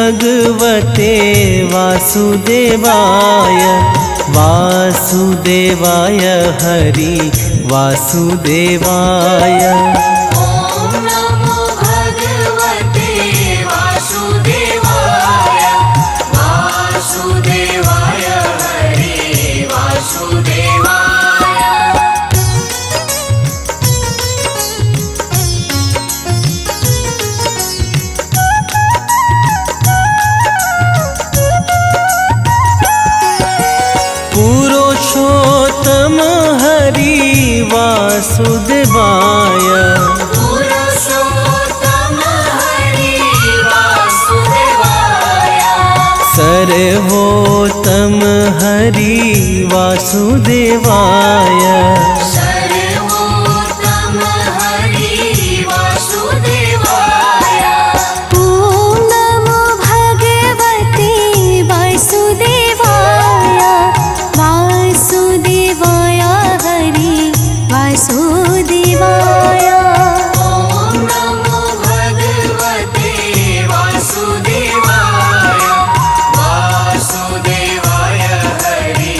भगवते वासुदेवाय वासुदेवाय हरि वासुदेवाय। ओम नमो भगवते वासुदेवाय वासुदेवाय हरि वासुदेवाय। पुरुषोत्तम हरि वासुदेवाय पुरुषोत्तम हरि वासुदेवाय। सर्वोत्तम हरि वासुदेवाय। सर्वोत्तम हरि वासुदेवाय। ओम नमो भगवते वासुदेवाय वासुदेवाय हरि वासुदेवाय। ओम नमो भगवते वासुदेवाय वासुदेवाय हरि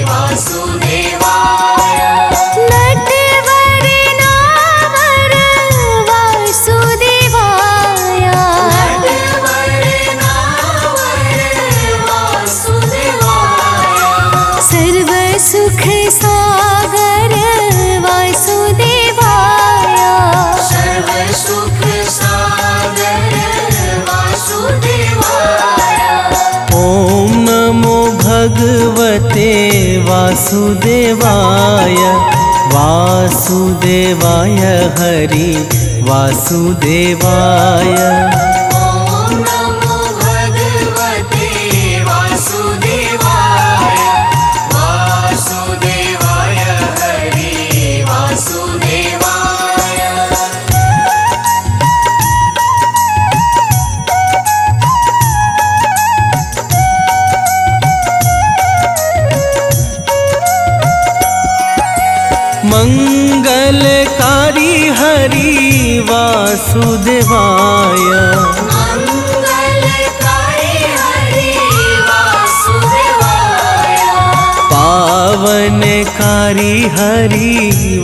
वासुदेवाय। नटवर नावर वासुदेवाय नटवर नावर वासुदेवाय। सर्व सुख सागर वासुदेवाय सर्व सुख सागर वासुदेवाय। ओम नमो भगवते वासुदेवाय वासुदेवाय हरि वासुदेवाय। ओम नमो भगवते वासुदेवाय वासुदेवाय हरि वासुदेवाय। मंगलकारी हरि वासुदेवाय मंगलकारी हरि वासुदेवाय। पावनकारी हरि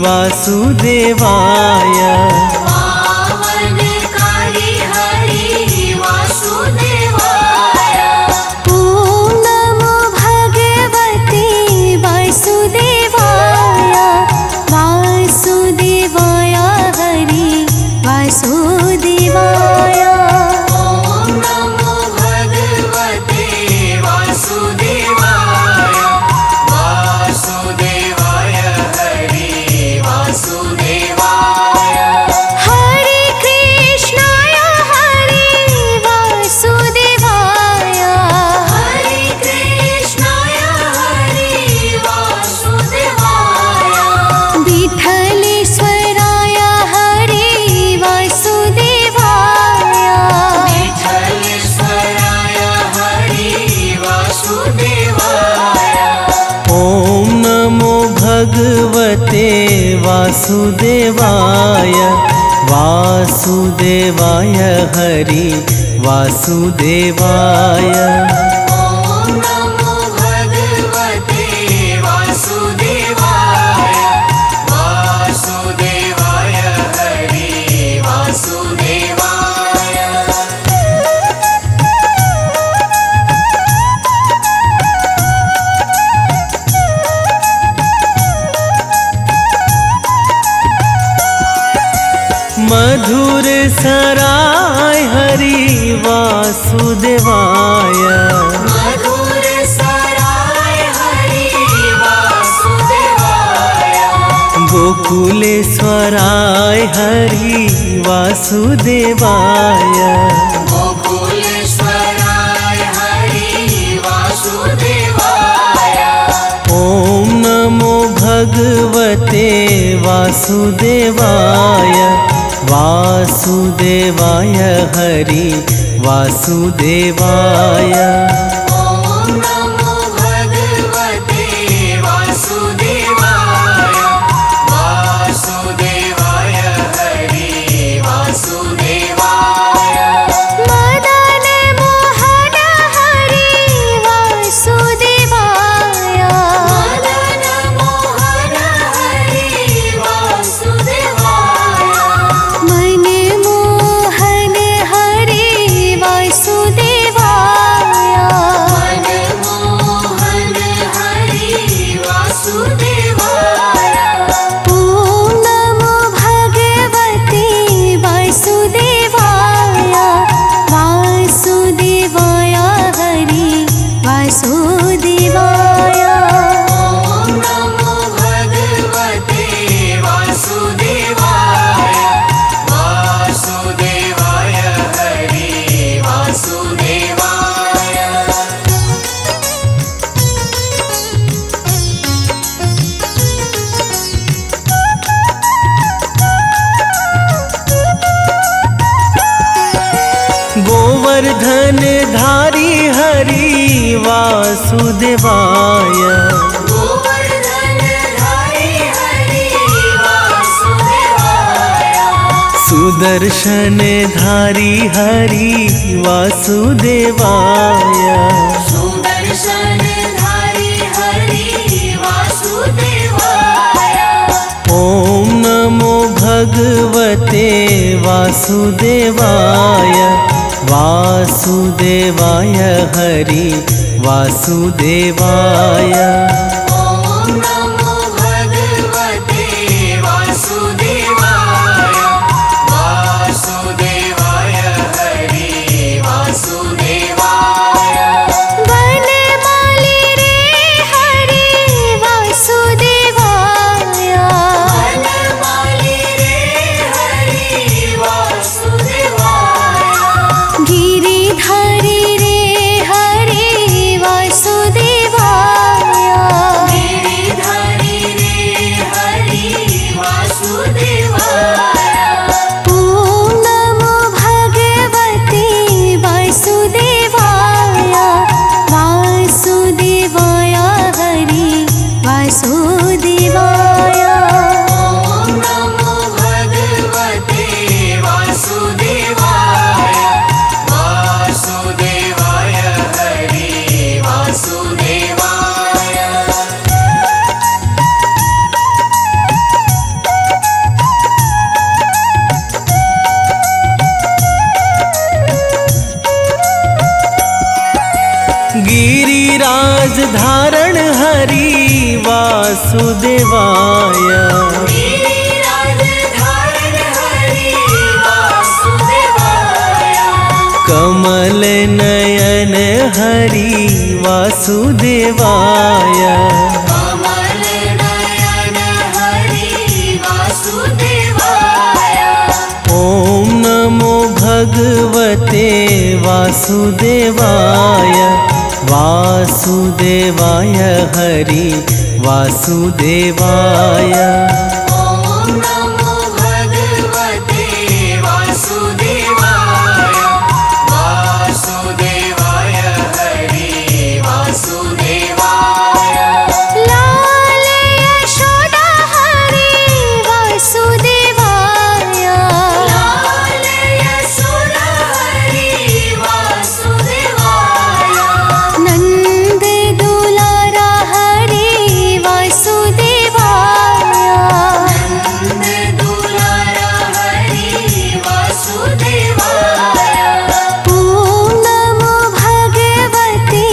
वासुदेवाय। पावनकारी हरि वासुदेवाय। ओम नमो भगवते वासुदेवाय वासुदेवाय हरि वासुदेवाय। ओम नमो भगवते वासुदेवाय वासुदेवाय हरि वासुदेवाय। हरे कृष्णाय हरे वासुदेवाय हरे कृष्णाय हरि वासुदेवाय। विठलेश्वराय हरे वासुदेवाय विठलेश्वराय हरि वासुदेवाय। ओम नमो भगवते वासुदेवाय वासुदेवाय हरि वासुदेवाय। ओम नमो भगवते वासुदेवाय वासुदेवाय हरि वासुदेवाय। मधुर सराय हरि वासुदेवाय मधुर सराय हरि वासुदेवाय। गोकुलेश्वराय हरि वासुदेवाय। गोकुलेश्वराय हरि वासुदेवाय। ओम नमो भगवते वासुदेवाय वासुदेवाय हरि वासुदेवाय। ओम नमो भगवते वासुदेवाय वासुदेवाय हरि वासुदेवाय। मदन मोहन गोवर्धन धारी हरि वासुदेवाय गोवर्धन धारी हरि वासुदेवाय सुदर्शन धारी हरि वासुदेवाय सुदर्शन धारी हरि वासुदेवाय ॐ नमो भगवते वासुदेवाय वासुदेवाय हरि वासुदेवाय ॐ नमो भगवते वासुदेवाय वासुदेवाय हरि वासुदेवाय वनमाली रे हरि वासुदेवाय वनमाली रे हरि वासुदेवाय गिरिधारी रे हरि वासुदेवाय गिरिधारी रे हरि वासुदेवाय ॐ नमो भगवते वासुदेवाय वासुदेवाय हरि वासुदेवाय ॐ नमो भगवते वासुदेवाय वासुदेवाय हरि वासुदेवाय गिरिराज धारण हरि वासुदेवाय गिरिराज धारण हरि वासुदेवाय कमल नयन हरि वासुदेवाय कमल नयन हरि वासुदेवाय ॐ नमो भगवते वासुदेवाय वासुदेवाय हरि वासुदेवाय ॐ नमो भगवते वासुदेवाय वासुदेवाय हरि वासुदेवाय लाल यशोदा हरि वासुदेवाय लाल यशोदा हरि वासुदेवाय नंद दुलारा हरि वासुदेवाय नंद दुलारा हरि वासुदेवाय ॐ नमो भगवते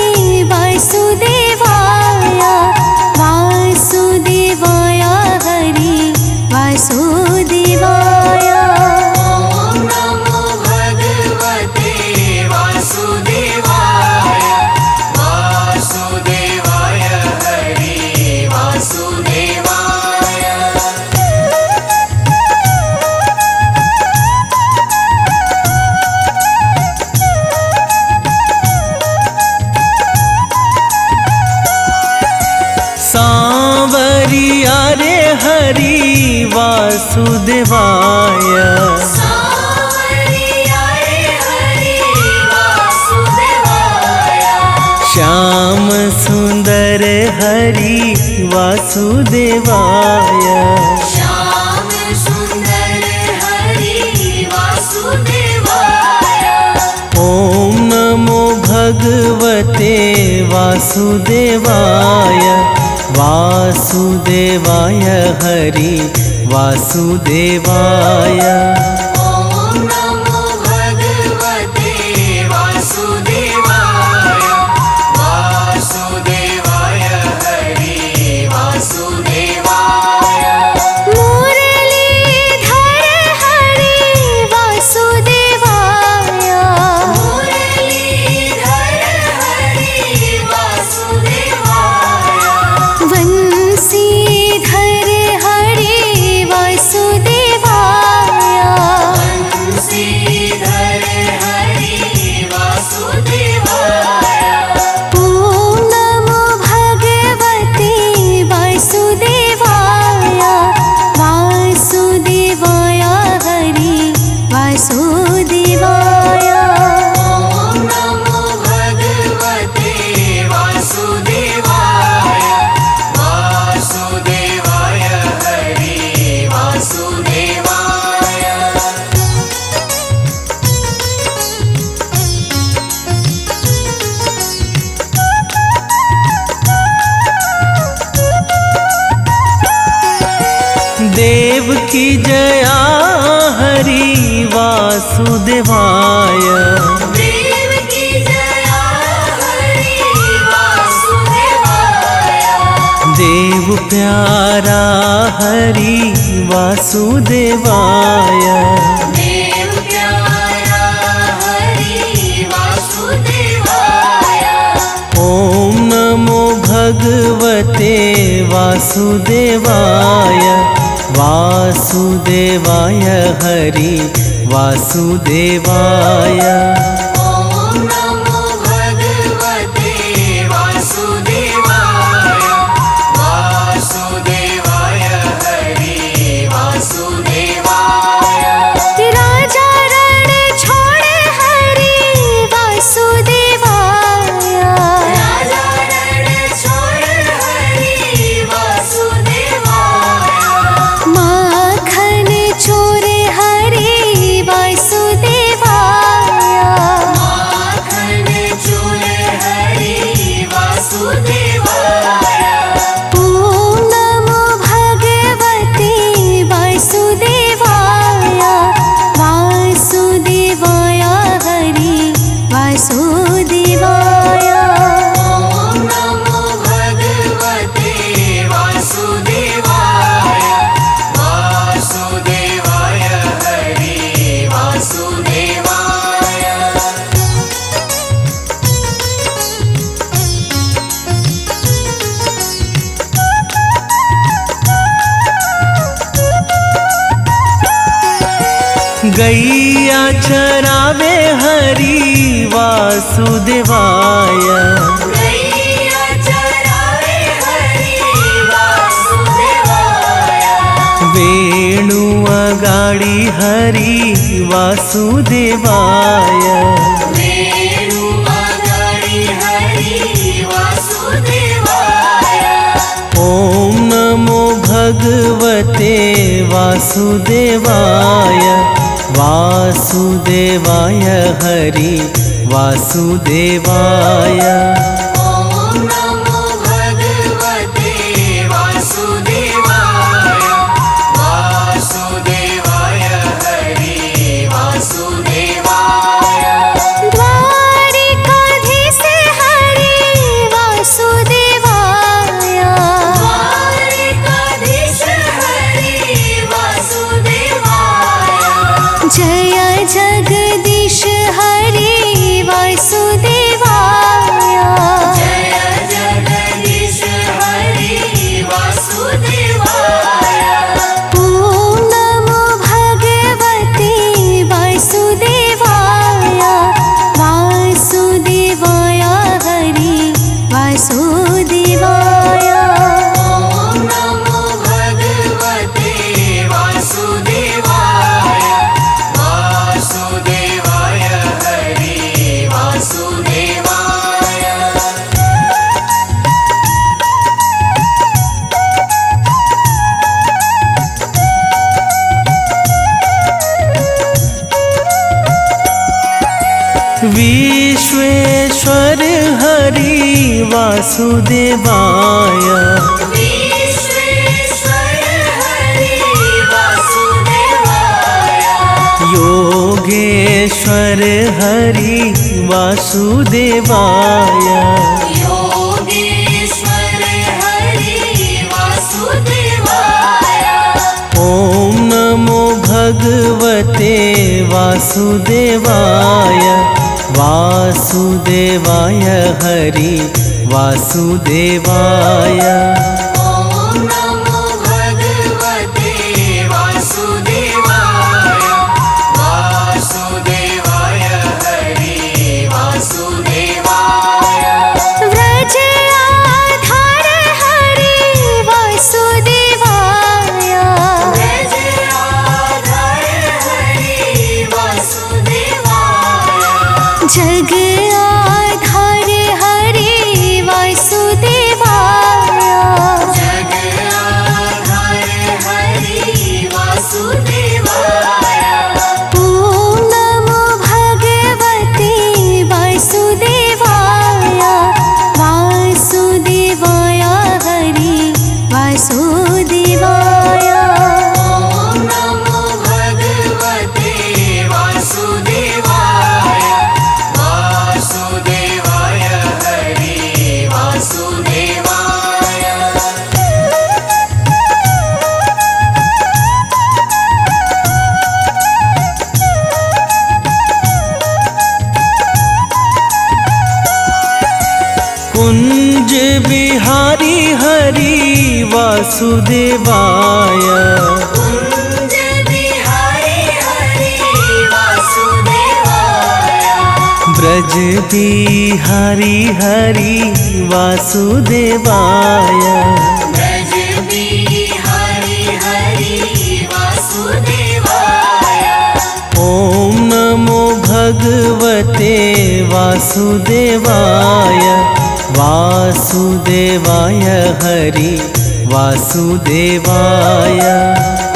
वासुदेवाय वासुदेवाय हरि वासुदेवाय ॐ नमो भगवते वासुदेवाय वासुदेवाय हरि वासुदेवाय सांवरिया रे हरि वासुदेवाय सांवरिया रे हरि वासुदेवाय श्याम सुंदर हरि वासुदेवाय श्याम सुंदर हरि वासुदेवाय ॐ नमो भगवते वासुदेवाय वासुदेवाय हरि वासुदेवाय ॐ नमो भगवते वासुदेवाय वासुदेवाय हरि वासुदेवाय मुरलीधर हरि वासुदेवाय मुरलीधर हरि वासुदेवाय वंशीधर हरि वासुदेवाय की जया हरि वासुदेवाय। देव की जया हरि वासुदेवाय। देव प्यारा हरि वासुदेवाय। देव प्यारा हरि वासुदेवाय। ओम नमो भगवते वासुदेवाय। वासुदेवाय हरि वासुदेवाय। ओम नमो भगवते वासुदेवाय। वासुदेवाय हरि वासुदेवाय। राजा रण छोड़े हरि वासुदेवाय। राजा रण छोड़ हरि वासुदेवाय। माखन चोरे हरि वासुदेवाय। माखन चूरे हरि वासुदेवाय। ओम नमो भगवते वासुदेवाय। वासुदेवाय हरि वासुदेवाय। ओम नमो भगवते वासुदेवाय। वासुदेवाय हरि वासुदेवाय। गैया चरावे हरि वासुदेवाय। गैया चरावे हरि वासुदेवाय। वेणु अगाड़ी हरि वासुदेवाय। वेणु अगाड़ी हरि वासुदेवाय। ओम नमो भगवते वासुदेवाय। वासुदेवाय हरि वासुदेवाय। ओम नमो भगवते वासुदेवाय। वासुदेवाय हरि वासुदेवाय। द्वारिकाधीश हरि वासुदेवाय। द्वारिकाधीश हरि वासुदेवाय। जय जगदीश हरि वासुदेवाय। जय जगदीश हरि वासुदेवाय। ओम नमो भगवते वासुदेवाय। वासुदेवाय हरि वासुदेवाय। ओम नमो भगवते वासुदेवाय। वासुदेवाय हरि वासुदेवाय। विश्वेश्वर हरि वासुदेवाय। विश्वेश्वर हरि वासुदेवाय। योगेश्वर हरि वासुदेवाय। योगेश्वर हरि वासुदेवाय। ओम नमो भगवते वासुदेवाय। वासुदेवाय हरि वासुदेवाय। ओम नमो भगवते वासुदेवाय। वासुदेवाय हरि वासुदेवाय। व्रज आधार हरि वासुदेवाय। व्रज आधार हरि वासुदेवाय। जग आधार हरि वासुदेवाय। जग आधार हरि वासुदेवाय। वासुदेवाय कुंज बिहारी हरि वासुदेवाय ब्रज बिहारी हरि वासुदेवाय ब्रज बिहारी हरि वासुदेवाय ॐ नमो भगवते वासुदेवाय वासुदेवाय हरि वासुदेवाय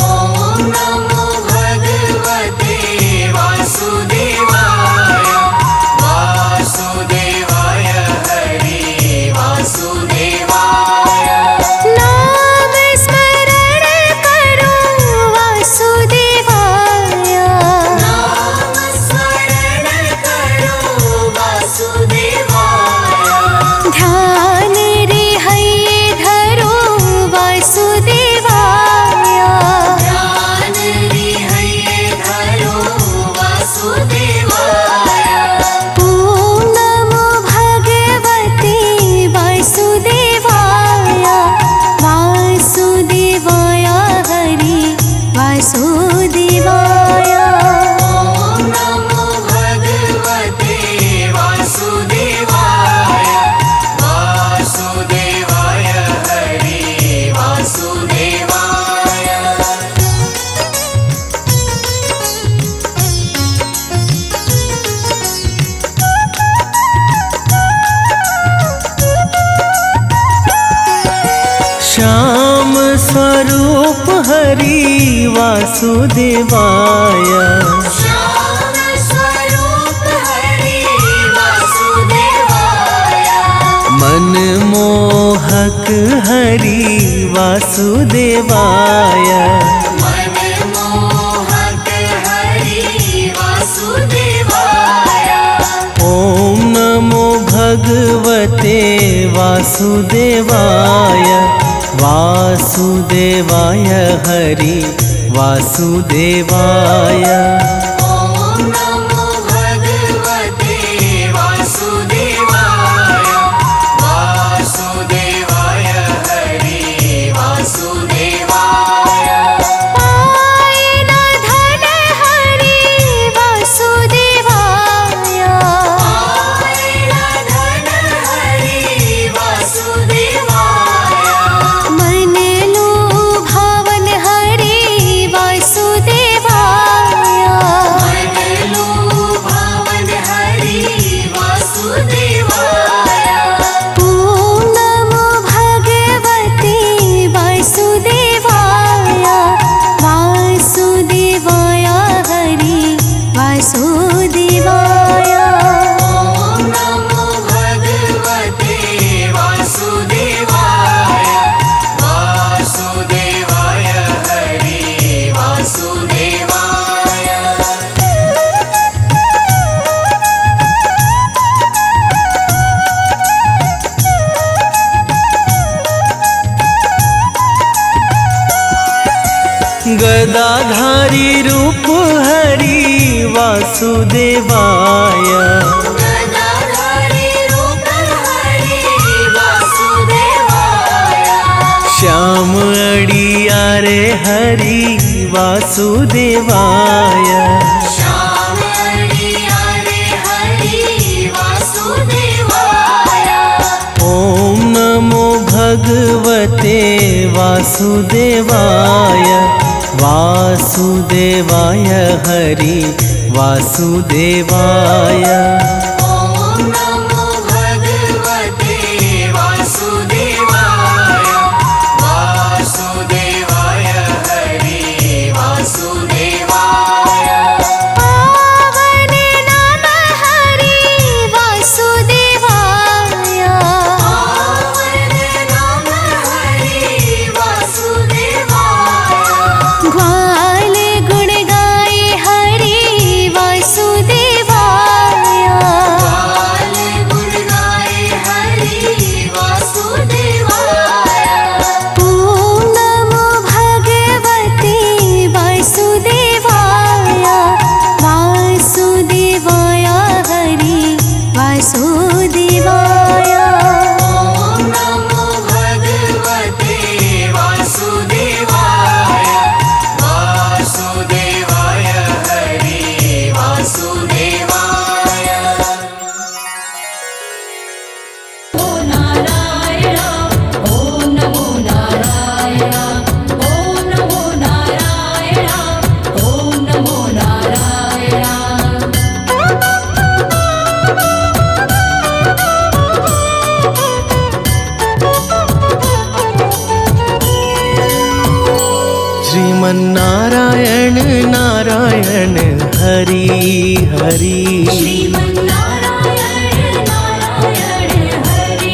ॐ नमो भगवते वासुदेवाय वासुदेवाय हरि वासुदेवाय नाम स्मरण करो वासुदेवाय नाम स्मरण करो वासुदेवाय ध्यान रे है धरो वासुदेवाय ध्यान रिहये धरो वासुदेवाय ॐ नमो भगवते वासुदेवाय वासुदेवाय हरि वासुदेवाय ॐ नमो भगवते वासुदेवाय वासुदेवाय हरि वासुदेवाय श्याम स्वरूप हरि वासुदेवाय श्याम स्वरूप हरि वासुदेवाय मनमोहक हरि वासुदेवाय मनमोहक हरि वासुदेवाय ॐ नमो भगवते वासुदेवाय वासुदेवाय हरि वासुदेवाय ॐ नमो भगवते वासुदेवाय वासुदेवाय हरि वासुदेवाय पायन धन हरि वासुदेवाय आयन धन हरि वासुदेवाय मन लो भावन हरि वासुदेवाय मन लो भावन हरि वासुदेवाय ॐ नमो भगवते वासुदेवाय वासुदेवाय हरि वासुदेवाय ॐ नमो भगवते वासुदेवाय वासुदेवाय हरि वासुदेवाय गदाधारी रूप हरि वासुदेवाय गदाधारी रूप हरि वासुदेवाय श्याम अड़ियारे हरि वासुदेवाय श्याम हरि हरि वासुदेवाय ॐ नमो भगवते वासुदेवाय वासुदेवाय हरि वासुदेवाय ॐ नमो भगवते वासुदेवाय वासुदेवाय हरि वासुदेवाय पावन नाम हरि वासुदेवाय पावन नाम हरि वासुदेवाय ग्वाल गुण गाए हरि वासुदेवाय श्रीमन्नारायण नारायण हरि हरि श्रीमन्नारायण नारायण हरि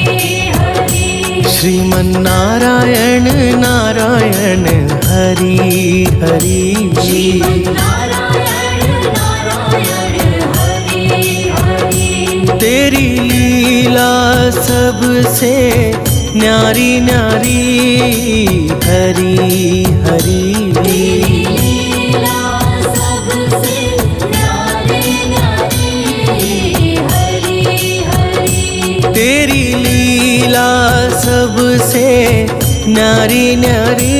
हरि श्रीमन्नारायण नारायण हरि हरि श्रीमन्नारायण नारायण हरि हरि तेरी लीला सबसे न्यारी न्यारी हरि हरि लीला सबसे न्यारी न्यारी हरि हरि तेरी लीला सबसे न्यारी न्यारी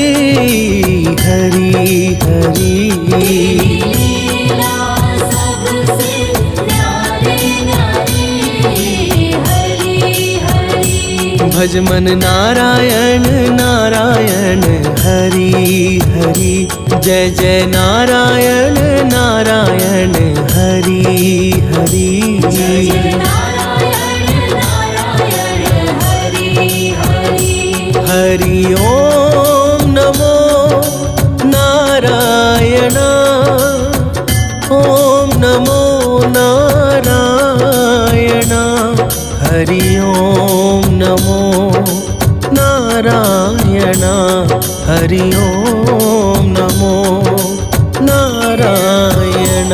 हरि हरि लीला सबसे न्यारी न्यारी हरि हरि भज मन नारायण नारायण हरि हरि जय जय नारायण नारायण हरि हरि नारायण नारायण हरि हरि हरि ओम नमो नारायण ओम नमो नारायण हरि ओम नमो नारायण हरि ओम नमो नारायण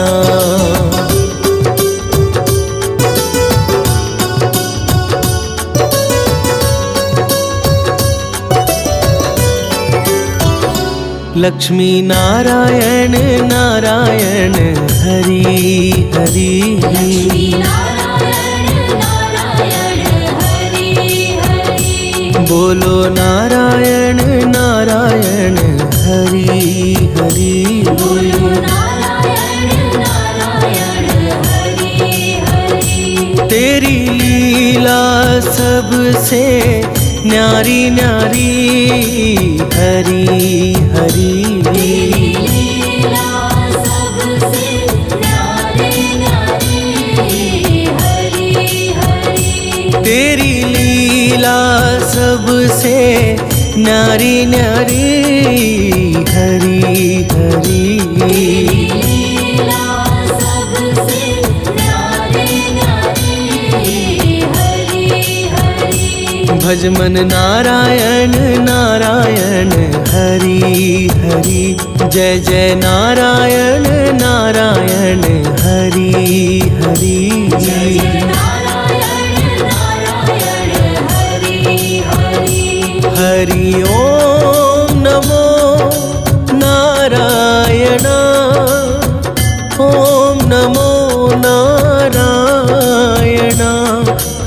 लक्ष्मी नारायण नारायण हरि हरि नारायण नारायण हरि हरि बोलो नारायण नारायण हरि हरि नारायण नारायण हरि हरि तेरी लीला सबसे न्यारी न्यारी हरि हरि लीला सबसे न्यारी न्यारी हरि हरि तेरी लीला सबसे न्यारी न्यारी हरि हरि लीला सबसे न्यारी न्यारी हरि हरि भज मन नारायण नारायण हरि हरि जय जय नारायण नारायण हरि हरि नारायण नारायण हरि हरि हरि ओम नमो नारायण ओम नमो नारायण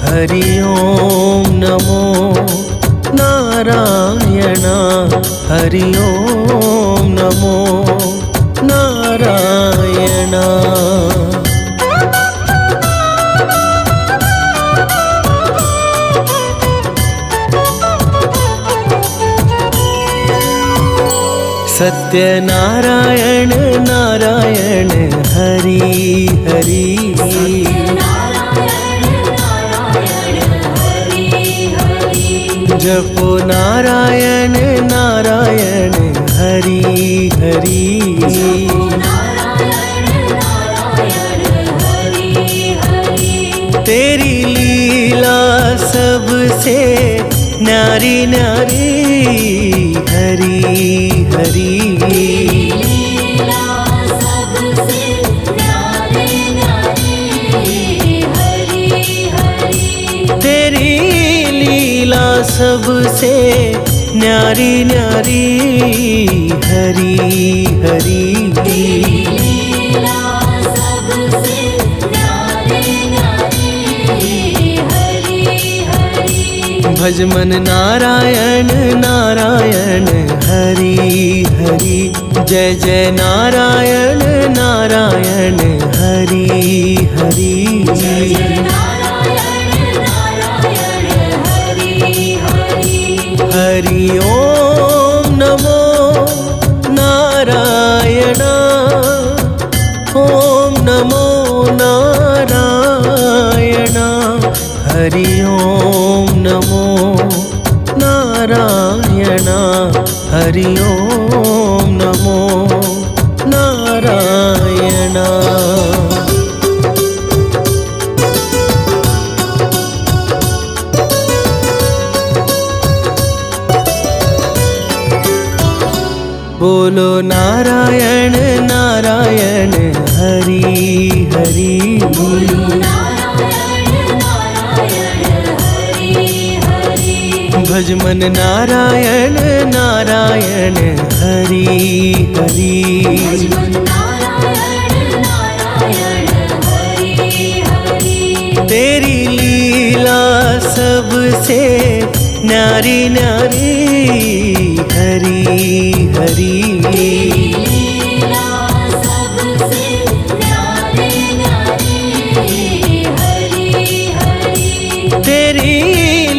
हरि ओम नमो नारायण हरि ओम नमो नारायण सत्यनारायण नारायण हरि हरि नारायण नारायण हरि हरि जपो नारायण नारायण हरि हरि नारायण नारायण हरि हरि तेरी लीला सबसे न्यारी न्यारी हरि हरि लीला सबसे न्यारी न्यारी हरि हरि तेरी लीला सबसे न्यारी न्यारी हरि हरि लीला सबसे न्यारी न्यारी हरि हरि भज मन नारायण नारायण हरि हरि जय जय नारायण नारायण हरि हरि नारायण नारायण हरि हरि हरि ओम नमो नारायण ओम नमो नारायण हरि ओम नमो नारायण हरि ओम नमो बोलो नारायण नारायण हरि हरि। बोलो नारायण नारायण हरि हरि। भज मन नारायण नारायण हरि हरि। भज मन नारायण नारायण हरि हरि। तेरी लीला सबसे न्यारी न्यारी हरि हरि। लीला सबसे न्यारी न्यारी हरि हरि। तेरी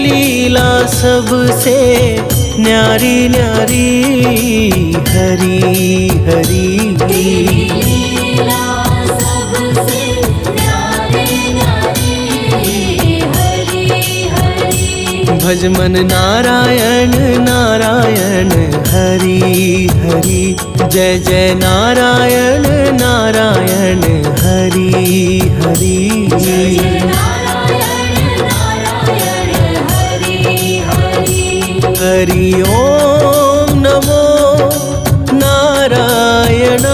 लीला सबसे न्यारी न्यारी हरि हरि। लीला सबसे न्यारी न्यारी हरि हरि। भज मन नारायण नारायण हरि हरि। जय जय नारायण नारायण हरि हरि। जय नारायण नारायण हरि हरि। हरि ओम नमो नारायण।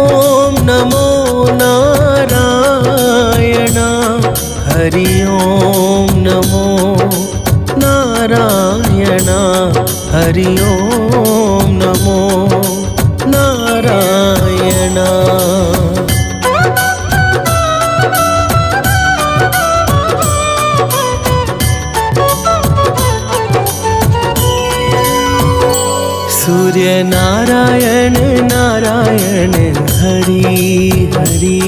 ओम नमो नारायण। हरि ओम नमो नारायण। हरि ओम नमो नारायण। सूर्य नारायण नारायण हरि हरि।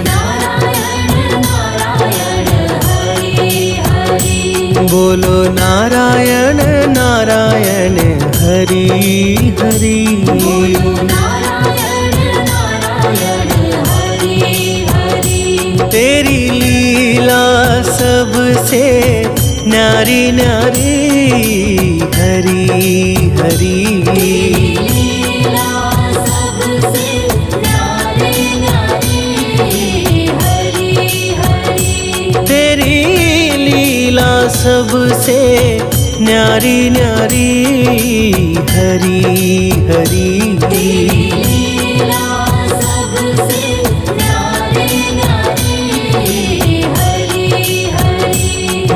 नारायण नारायण हरि हरि। बोलो नारायण नारायण हरि हरि। बोलो नारायण नारायण हरि हरि। तेरी लीला सबसे न्यारी न्यारी हरि हरि। लीला सबसे न्यारी न्यारी हरि हरि। तेरी लीला सबसे न्यारी न्यारी हरि हरि। लीला सबसे न्यारी न्यारी हरि हरि।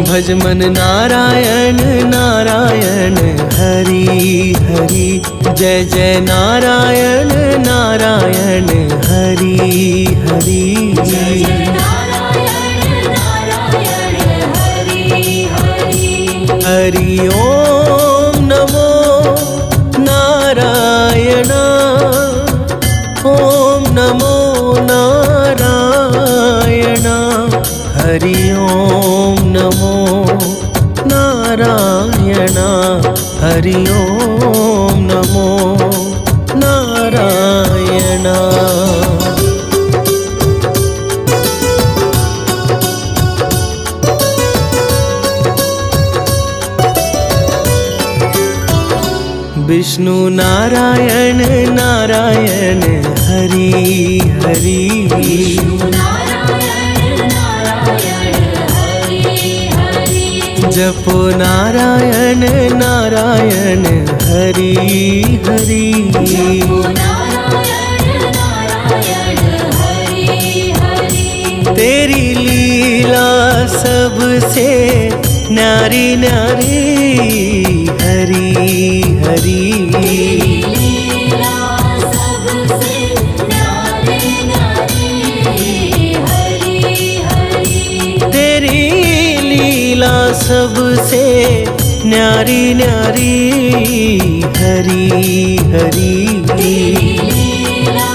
भज मन नारायण नारायण हरि हरि। जय जय नारायण नारायण हरि हरि। जय नारायण नारायण हरि हरि। हरि ओम नमो नारायण। ओम नमो नारायण। हरि ओम नमो नारायण। हरि ओम नमो नारायण। विष्णु नारायण नारायण हरि हरि। नारायण नारायण हरि हरि। जपो नारायण नारायण हरि हरि। जपो नारायण नारायण हरि हरि। तेरी लीला सबसे न्यारी न्यारी हरि हरि। लीला सबसे न्यारी न्यारी हरि हरि। तेरी लीला सबसे न्यारी न्यारी हरि हरि। लीला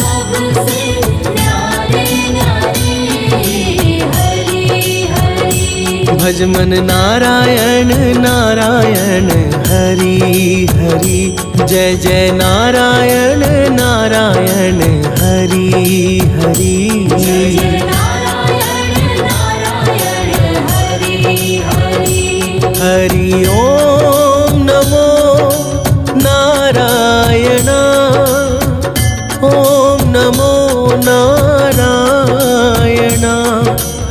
सबसे न्यारी न्यारी हरि हरि। भज मन नारायण नारायण हरि हरि। जय जय नारायण नारायण हरि हरि। जय नारायण नारायण हरि हरि। हरि ओम नमो नारायण। ओम नमो नारायण।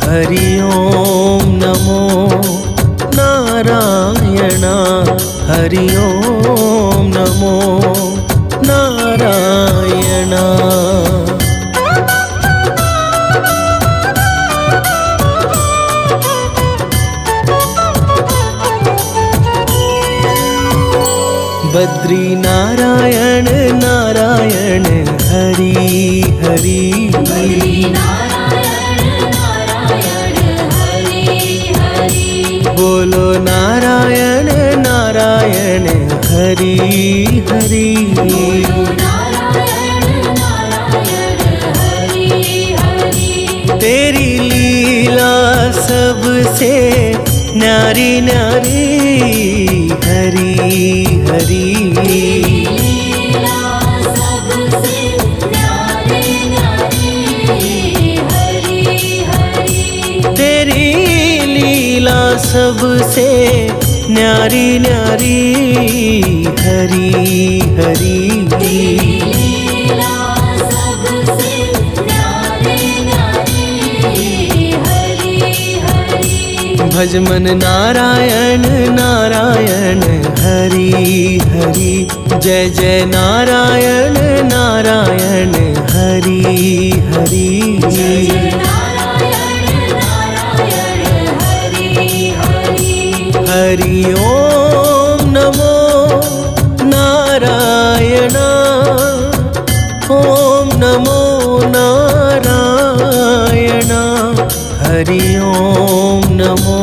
हरि ओम नमो नारायण। हरि ओम नमो नारायणा। बद्री नारायण नारायण हरि हरि। बद्री नारायण नारायण हरि हरि। बोलो नारायण नारायण हरि हरि। बोलो नारायण नारायण हरि हरि। तेरी लीला सबसे न्यारी न्यारी हरि हरि। लीला सबसे न्यारी न्यारी हरि हरि। तेरी लीला सबसे न्यारी न्यारी हरि हरि। लीला सबसे न्यारी न्यारी हरि हरि। भज मन नारायण नारायण हरि हरि। जय जय नारायण नारायण हरि हरि। जय नारायण नारायण हरि हरि। हरि ओम नमो नारायण। ओम नमो नारायण। हरि ओम नमो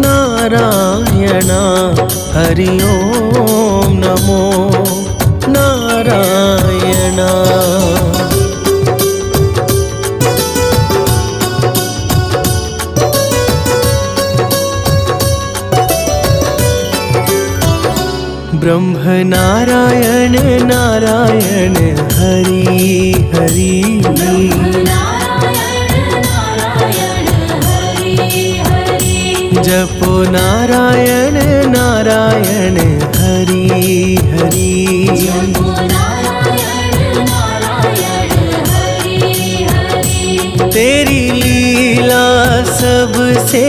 नारायण। हरि ओम नमो नारायण। ब्रह्म नारायण नारायण हरि हरि। नारायण नारायण हरि हरि। जपो नारायण नारायण हरि हरि। जपो नारायण नारायण हरि हरि। तेरी लीला सबसे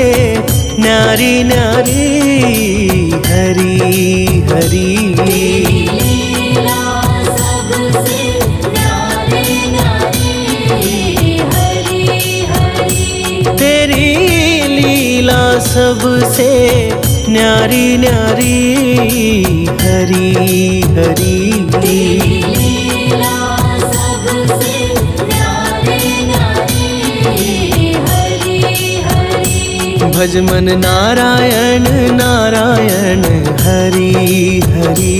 न्यारी न्यारी हरि हरि। लीला सबसे न्यारी न्यारी हरि हरि। तेरी लीला सबसे न्यारी न्यारी हरि हरि। लीला सबसे न्यारी न्यारी हरि हरि। भज मन नारायण नारायण हरि हरि।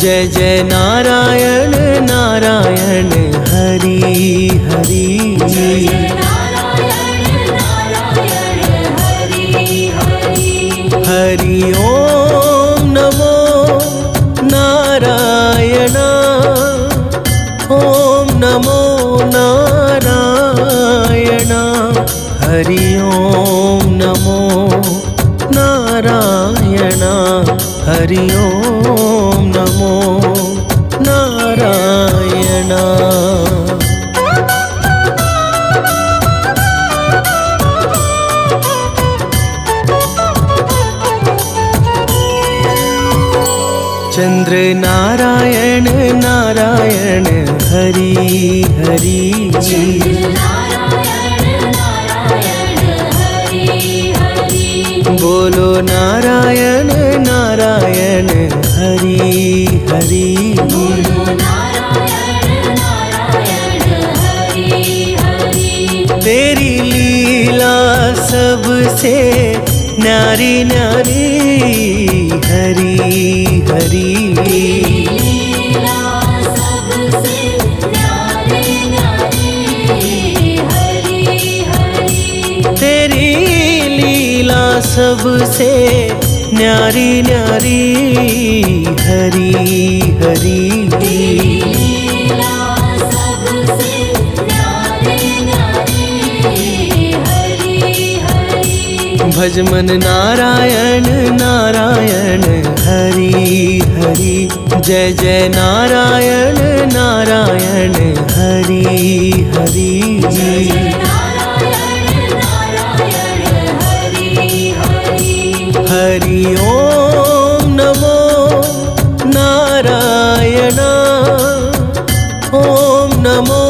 जय जय नारायण नारायण हरि हरि। जय नारायण नारायण हरि हरि। हरि ओम नमो नारायण। ओम नमो नारायण। हरि ओम नमो नारायण। हरि ओम नमो नारायण। चंद्र नारायण नारायण हरि हरि। नारायण नारायण हरि हरि। बोलो नारायण नारायण हरि हरि। बोलो नारायण नारायण हरि हरि। तेरी लीला सबसे न्यारी न्यारी हरि हरि। लीला सबसे न्यारी न्यारी हरि हरि। तेरी लीला सबसे न्यारी न्यारी हरि हरि। लीला सबसे न्यारी न्यारी हरि हरि। भज मन नारायण नारायण हरि हरि। जय जय नारायण नारायण हरि हरि। जय नारायण नारायण हरि हरि। हरि ओम नमो नारायण। ओम नमो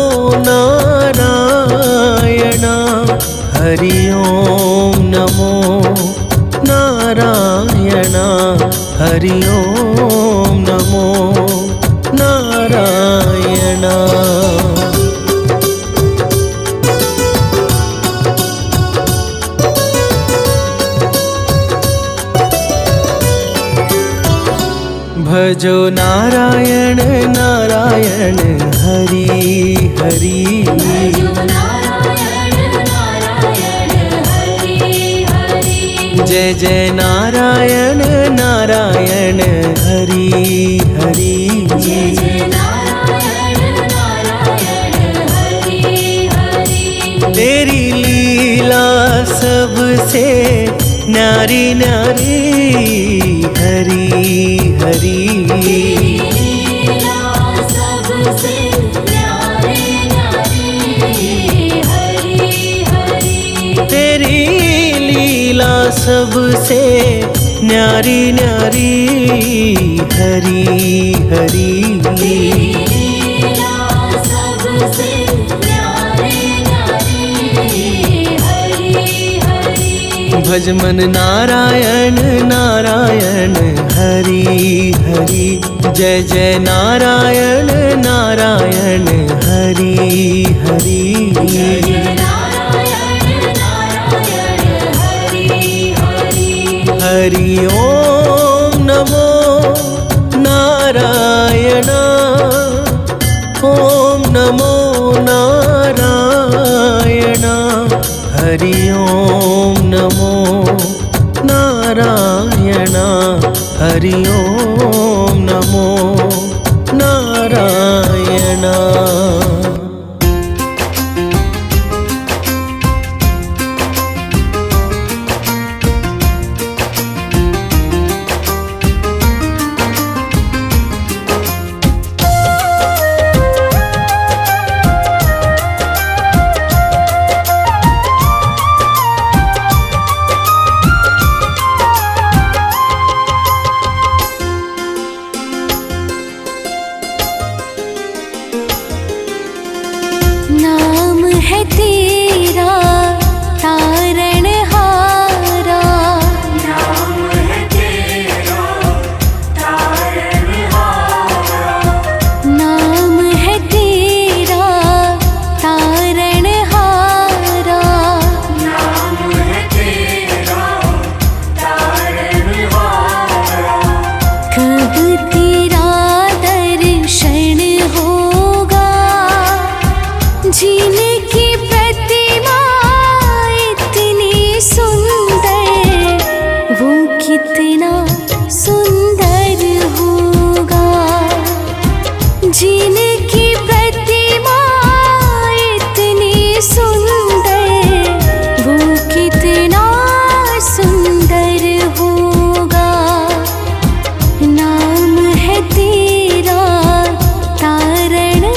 नारायण हरि ओम नमो नारायण हरि ओम नमो नारायण। भजो नारायण नारायण हरि हरि। भजो नारायण नारायण हरि हरि। जय जय नारायण नारायण हरि हरि। जय जय नारायण नारायण हरि हरि। तेरी लीला सबसे न्यारी न्यारी हरि हरि। लीला सबसे न्यारी न्यारी हरि हरि। तेरी लीला सबसे न्यारी न्यारी हरि हरि। लीला सबसे न्यारी न्यारी हरि हरि। भज मन नारायण नारायण हरि हरि। जय जय नारायण नारायण हरि हरि। जय जय नारायण नारायण हरि हरि। हरि ओम नमो नारायण ओम नमो नारायण हरि ओम नमो नारायण हरि ओम नमो नारायण। नाम है तेरा तारणहारा। नाम है तेरा तारणहारा। नाम है तेरा तारणहारा। नाम है तेरा तारणहारा। कब तेरा दर्शन होगा, जिनकी प्रतिमा इतनी सुंदर, वो कितना सुंदर होगा। जिनकी प्रतिमा इतनी सुंदर, वो कितना सुंदर होगा। नाम है तेरा तारणहारा।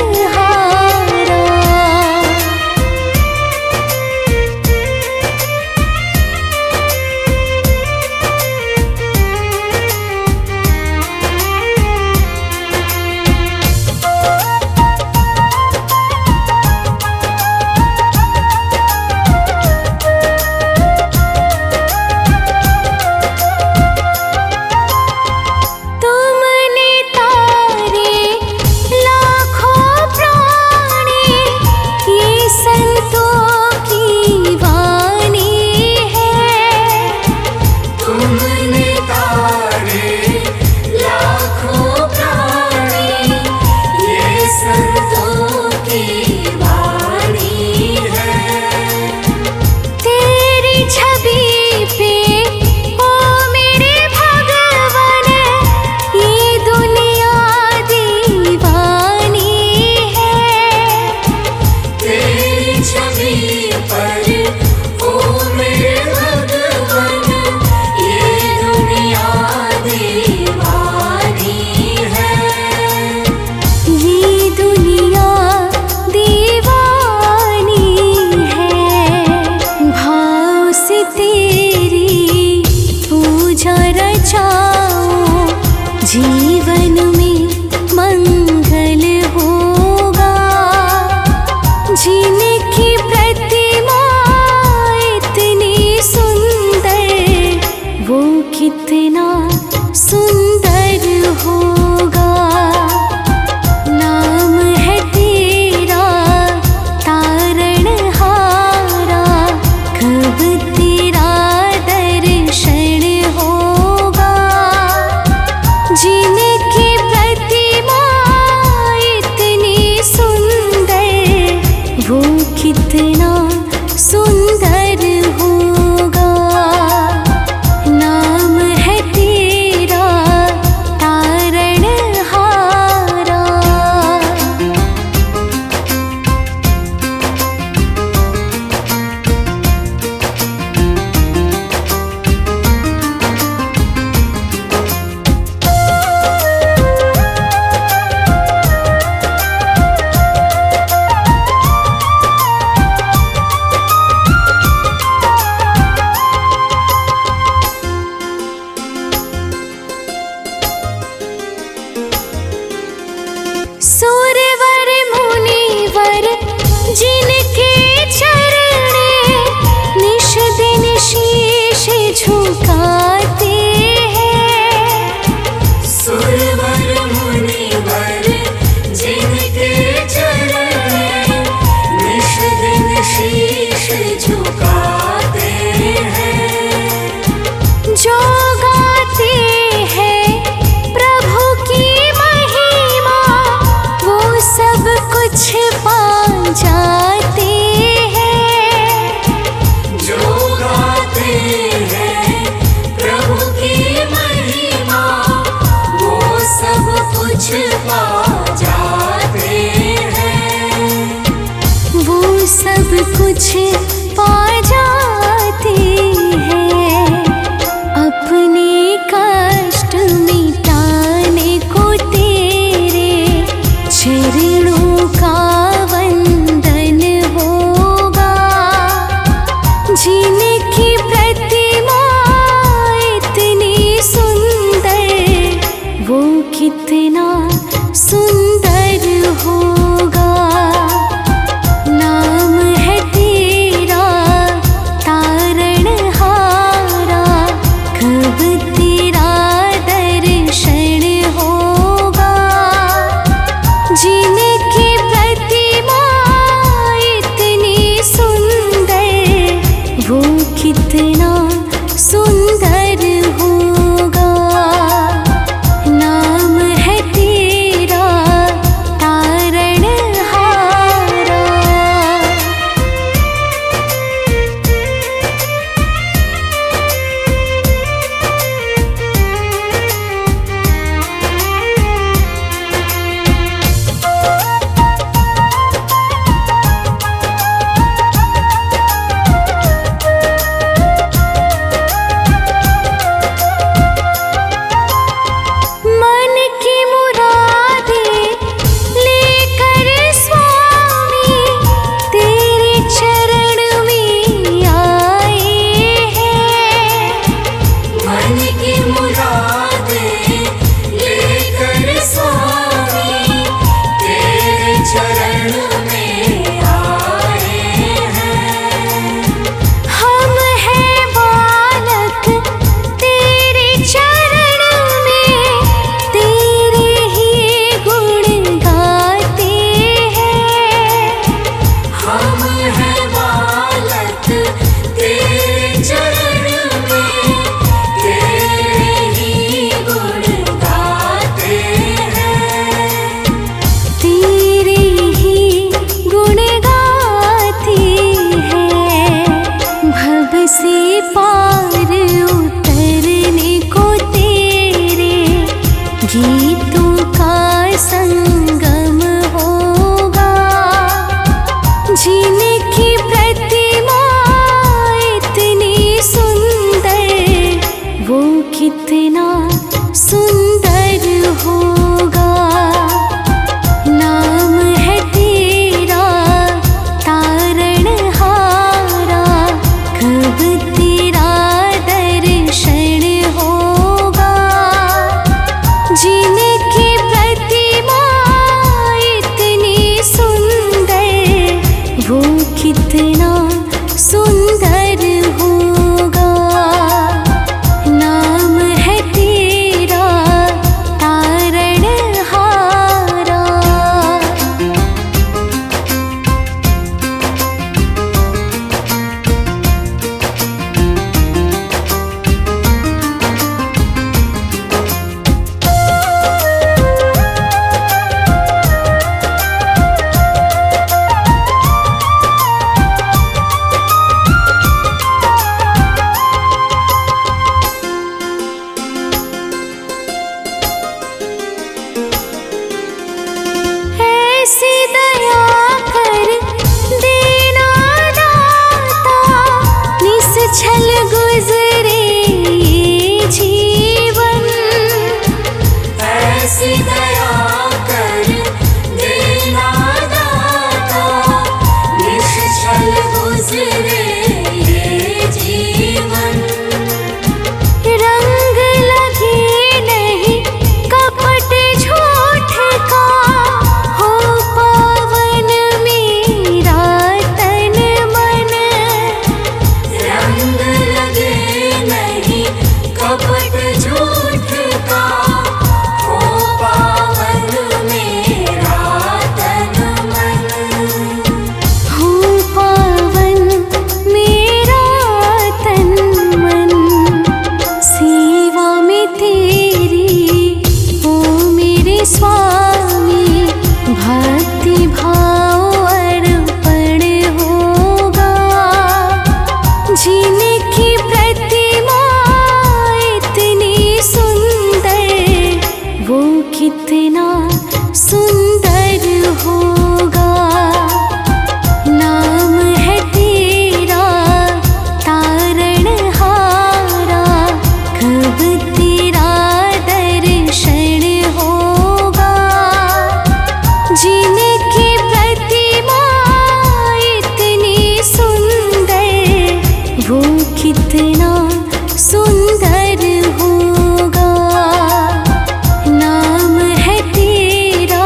कितना सुंदर होगा। नाम है तेरा तारणहारा। सुरवर मुनिवर जिनके चरणे निश दिन शीश झुकाते हैं। सुरवर मुनिवर जिनके चरणे निश दिन शीश झुकाते हैं। जो गाते हैं प्रभु की महिमा वो सब कुछ पा जाते हैं। जो गाते हैं प्रभु की महिमा वो सब कुछ पा जाते हैं। वो सब कुछ पा जाते हैं। अपने कष्ट मिटाने को तेरे चरणों का वंदन होगा। जिनकी प्रतिमा इतनी सुंदर वो कितना सुंदर होगा। नाम है तेरा तारणहारा। कब तेरा दर्शन होगा। जिनकी प्रतिमा इतनी सुंदर वो कितना सुंदर होगा। नाम है तेरा तारणहारा। मन की मुरादें लेकर स्वामी तेरे चरण में आए हैं। मन की मुरादें लेकर स्वामी तेरे चरण में आए हैं। हम हैं बालक तेरे चरण में तेरे ही गुण गाते हैं। हम हैं बालक तेरे चरण में तेरे ही गुण गाते हैं। तेरे ही भक्ति भाव अर्पण होगा। जिनकी प्रतिमा इतनी सुंदर, वो कितना सुंदर होगा। नाम है तेरा तारणहारा, कब तेरा दर्शन होगा। जिनकी प्रतिमा इतनी सुंदर, वो कितना सुंदर होगा। नाम है तेरा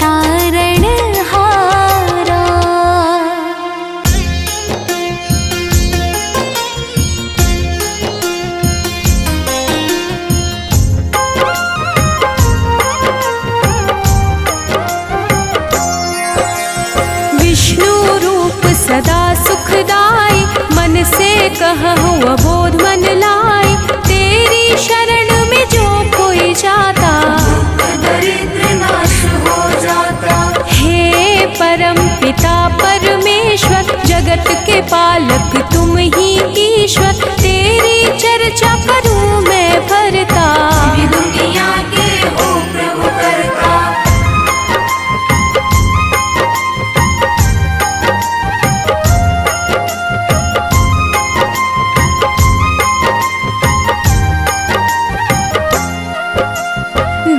तारणहारा। विष्णु रूप सदा सुखदाई, मन से कहूँ अबोध मन लाई। तेरी शरण में जो कोई जाता, दरिद्र नाश हो जाता। हे परम पिता परमेश्वर, जगत के पालक तुम ही ईश्वर। तेरी चर्चा करूं मैं भरता, दुनिया के हो प्रभु करता।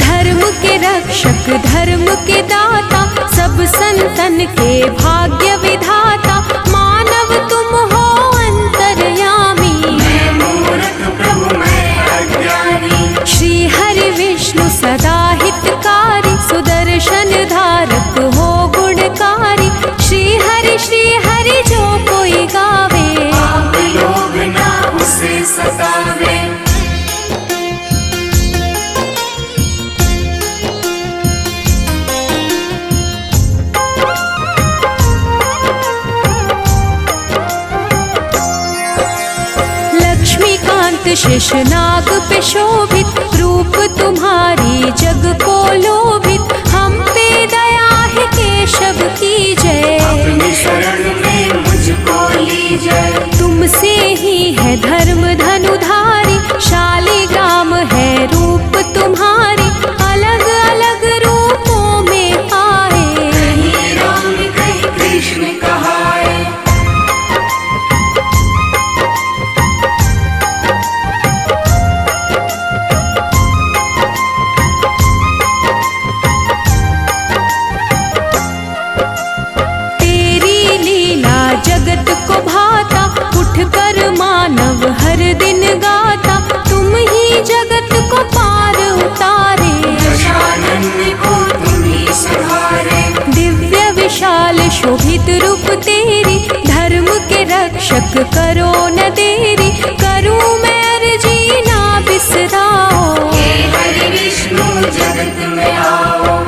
धर्म के रक्षक धर्म के दाता, सब संतन के भाग्य विधाता। मानव तुम हो अंतर्यामी, मैं मूर्ख प्रभु मैं अज्ञानी। श्री हरि विष्णु सदा हितकारी, सुदर्शन धारक हो गुणकारी। श्री हरि जो कोई गावे, पाप लोग ना उसे सतावे। लक्ष्मीकांत शेषनाग पे शोभित, रूप तुम्हारी जग को लोभित। हम पे दया है केशव की जय, अपनी शरण में मुझको लीजिए। तुमसे ही है धर्म धनुधारी। शालिग्राम है रूप तुम्हारी, अलग अलग रूपों में आए। कहीं राम कहीं कृष्ण कहाए। तेरी लीला जगत को भाता, उठ कर मानव हर दिन गाता। तुम ही जगत को पार उतारे, दशानन को तुम ही सहारे। दिव्य विशाल शोभित रूप तेरी। धर्म के रक्षक करो न देरी, करूं मैं अर्जी ना बिसराओ। हे हरि विष्णु जगत में आओ।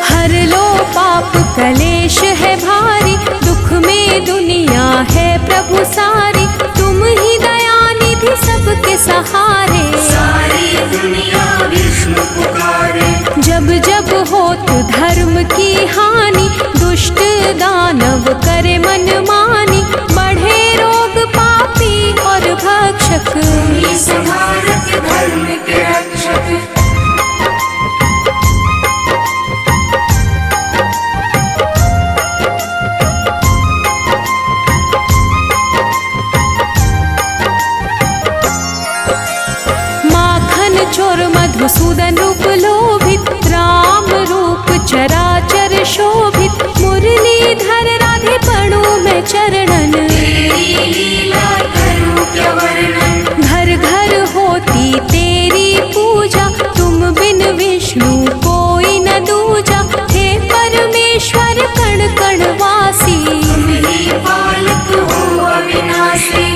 हर लो पाप कलेश है भारी, दुख में दुनिया है प्रभु सारी। तुम ही दया निधि सबके सहारे, सारी दुनिया विष्णु पुकारे। जब जब होत धर्म की हानि, दुष्ट दानव करे मनमानी। बढ़े रोग पापी और भक्षक, ही संहारक धर्म के रक्षक। माखन चोर मधुसूदन रूप लोभित, राम रूप चराचर शोभित। मुरलीधर राधे पढ़ूं मैं चरणन, तेरी लीला करूं क्या वर्णन। घर घर होती तेरी पूजा, तुम बिन विष्णु कोई न दूजा। हे परमेश्वर कण कण वासी, तुम ही पालक हो अविनाशी।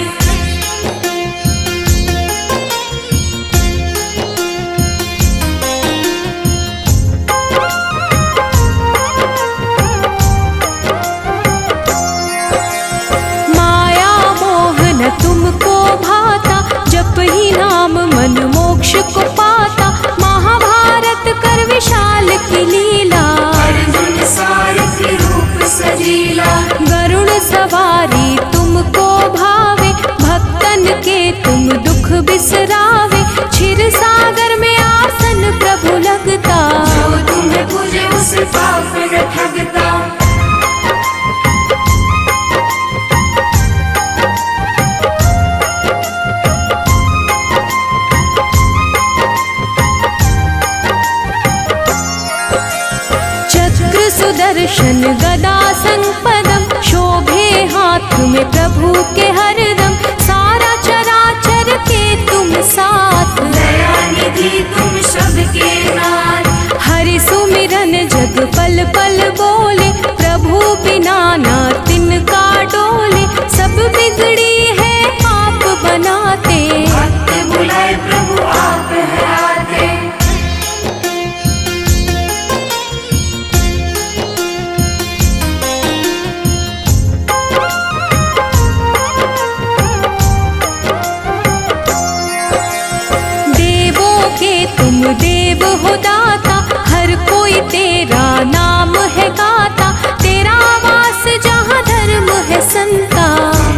सवारी तुमको भावे, भक्तन के तुम दुख बिसरावे। क्षीर सागर में आसन प्रभु लगता, जो तुम्हें पूजे उसे पाप न ठगता। चक्र सुदर्शन गदा संपदम, शोभे हाथ में प्रभु के हरदम। सारा चराचर के तुम साथ, दयानिधि तुम सबके नाथ। हरि सुमिरन जग पल पल बोले, प्रभु बिना ना तिनका डोले। सब बिगड़ी है आप बनाते, भक्त बुलाए प्रभु आप है आते। तुम देव हो दाता, हर कोई तेरा नाम है गाता। तेरा वास जहाँ धर्म है संता,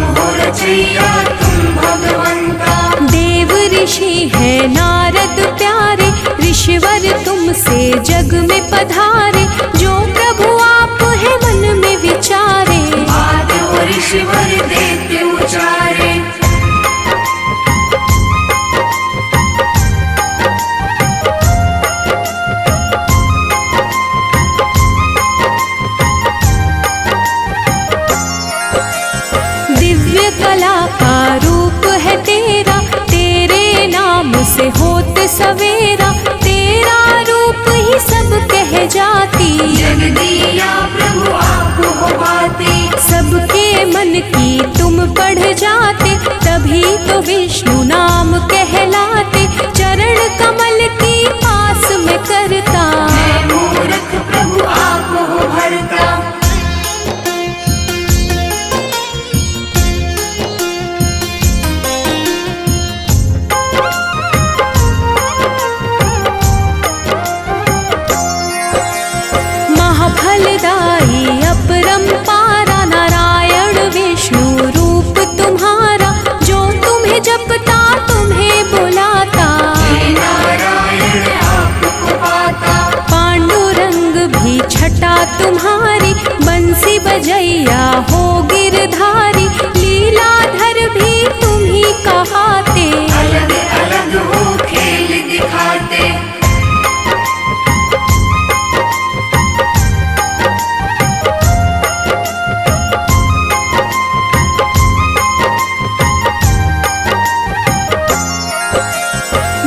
हो रचैया तुम भगवंता। देव ऋषि है नारद प्यारे, ऋषिवर तुमसे जग में पधारे। जो प्रभु आप है मन में विचारे, बात वो ऋषिवर देते उचारे। दिव्य कला का रूप है तेरा, तेरे नाम से होत सवेरा। तेरा रूप ही सब कह जाती, जग दिया प्रभु आप हो बाते। सबके मन की तुम पढ़ जाते, तभी तो विष्णु नाम कहलाते। चरण कमल की पास में करता, मैं मूर्ख प्रभु आप हो भरता। महाफलदायी अपरंपारा, नारायण विष्णु रूप तुम्हारा। जो तुम्हें जपता तुम्हें बुलाता, हे नारायण आपको पाता। पांडुरंग भी छटा तुम्हारी, बंसी बजैया हो गिरधारी। लीलाधर भी तुम ही कहाते, अलग अलग हो खेल दिखाते।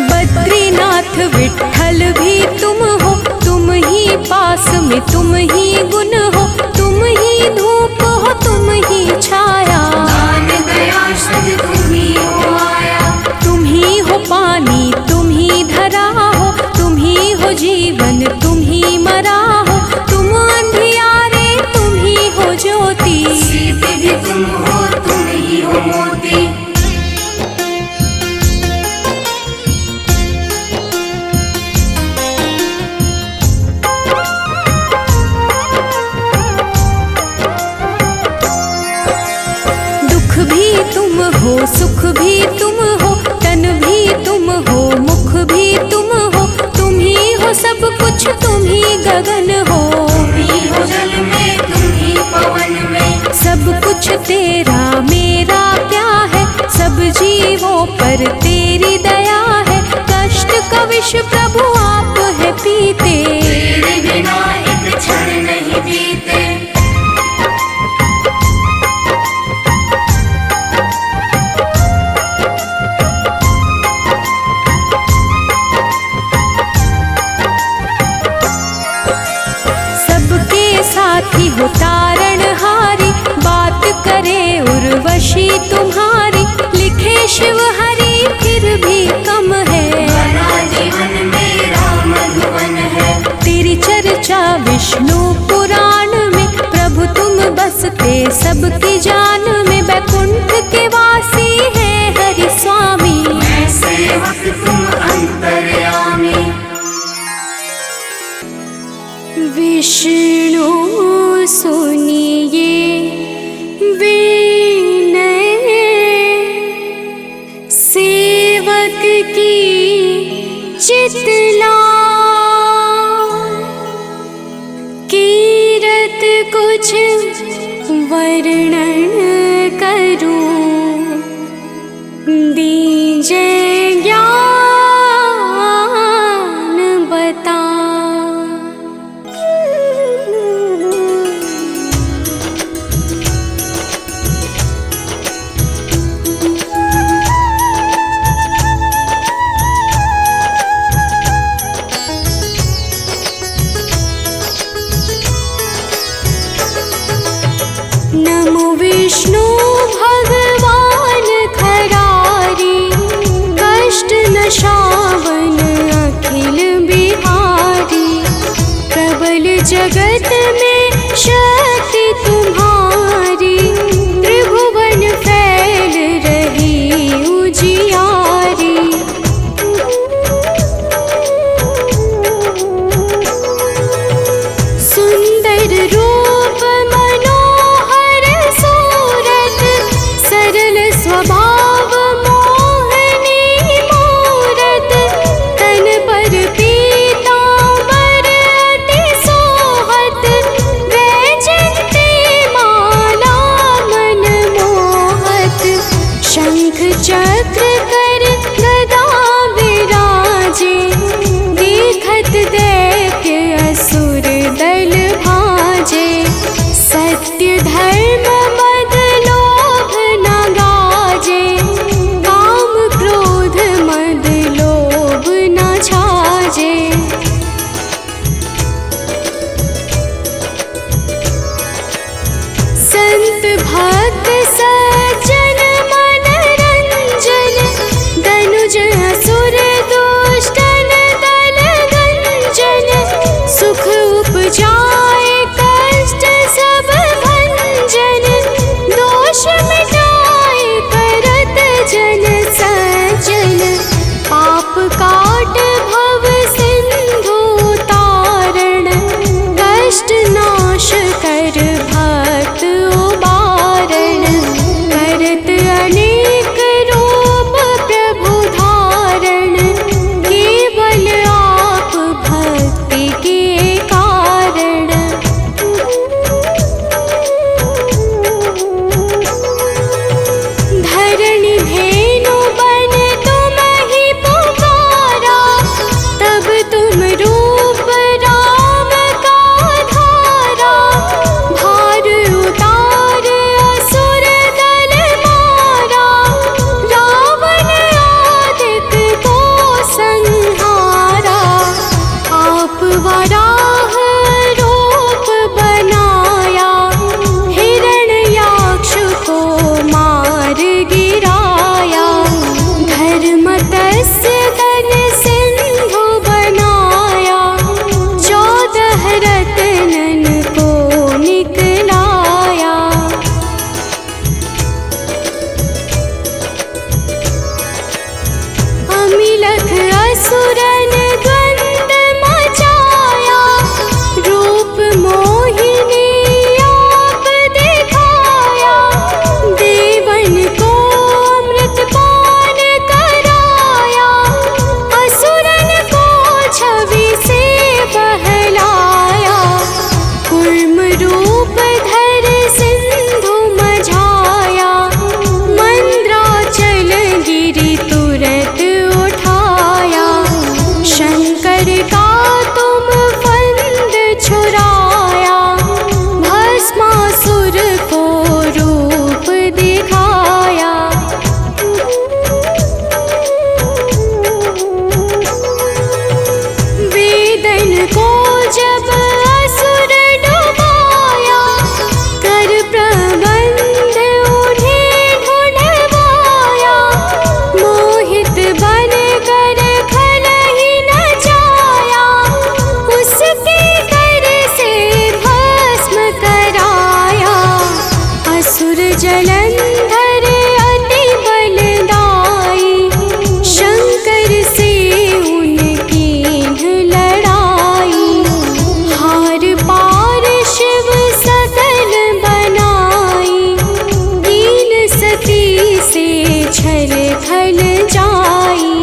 बद्रीनाथ विठ्ठल भी तुम हो, तुम ही पास में तुम ही गुण हो। तुम ही धूप हो तुम ही छाया, दान दया सद तुम ही हो आया। तुम ही हो पानी तुम ही धरा हो, तुम ही हो जीवन तुम ही मरा हो। तुम अंधियारे तुम ही हो ज्योति, सीते भी तुम हो तुम ही हो मोती। दुख भी तुम हो सुख भी तुम हो, तन भी तुम हो मुख भी तुम हो। तुम ही हो सब कुछ तुम ही गगन हो, तुम ही हो जल में तुम ही पवन में। सब कुछ तेरा मेरा क्या है, सब जीवों पर तेरी दया है। कष्ट का विष प्रभु आप है पीते, तेरे बिना एक क्षण नहीं बीते। सबके साथी हो तारणहारी, बात करे उर्वशी तुम्हारी। लिखे शिव हरि फिर भी कम है, बना जीवन मेरा मधुबन है। तेरी चर्चा विष्णु पुराण में, प्रभु तुम बसते सबकी जान में। बैकुंठ के वासी है हरि स्वामी, मैं सेवक तुम अंतर्यामी। विष्णु सुनिए चितला कीरत कुछ वर्णन करूं, दीजे ज्ञान बता। नमो विष्णु भगवान खरारी, कष्ट नशावन अखिल बिहारी। प्रबल जगत में शक्ति तुम्हारी, त्रिभुवन फैल रही उजियारी। सुंदर रूप स्वभाव मोहनी मूरत, तन पर पीतांबर अति सोहत। वैजयंती माला मन मोहत, शंख चक्र कर गदा विराजे। देखत दैत्य असुर दल भाजे, सत्य धर्म मद लोभ न गाजे। काम क्रोध मद लोभ न छाजे। संत भक्त सज्जन मन रंजन, दनुज असुर दुष्टन दल गंजन। सुख उपजाए कष्ट सब भंजन, दोष मिटाए करत जन सज्जन। पाप काट भव सिंधु तारण, कष्ट नाश कर भक्त उबारण। करत अनेक रूप प्रभु धारण, केवल आप भक्ति के कारण। धरणि धेनु बन तुम ही पुकारा, तब तुम रूप राम का धारा। भार उतार असुर दल मारा, रावण आदित्य को संहारा। आप वराह रूप बनाया, हिरण्याक्ष को मार गिराया। धर्मतस्य तन सिंधु बनाया, 14 रत्नन को निकलाया। अमिलख असुरन द्वंद मचाया, रूप मोहिनी आप दिखाया। देवन को अमृतपान कराया, असुरन को छवि से बहलाया। कूर्म रूप धर सिंधु मझाया, मंद्राचल गिरि तुरत उठाया। शंकर का तुम फंद छुड़ाया, भस्मासुर को रूप दिखाया। वेदन को जब असुर डुबाया, कर प्रबंध उन्हें ढूंढवाया। मोहित बन कर खल ही न जाया, उसके कर से भस्म कराया। असुर जलंधर अति बलदाई, शंकर से उनकी लड़ाई। हार पार शिव सकल बनाई, दीन सती से छल खल जाई।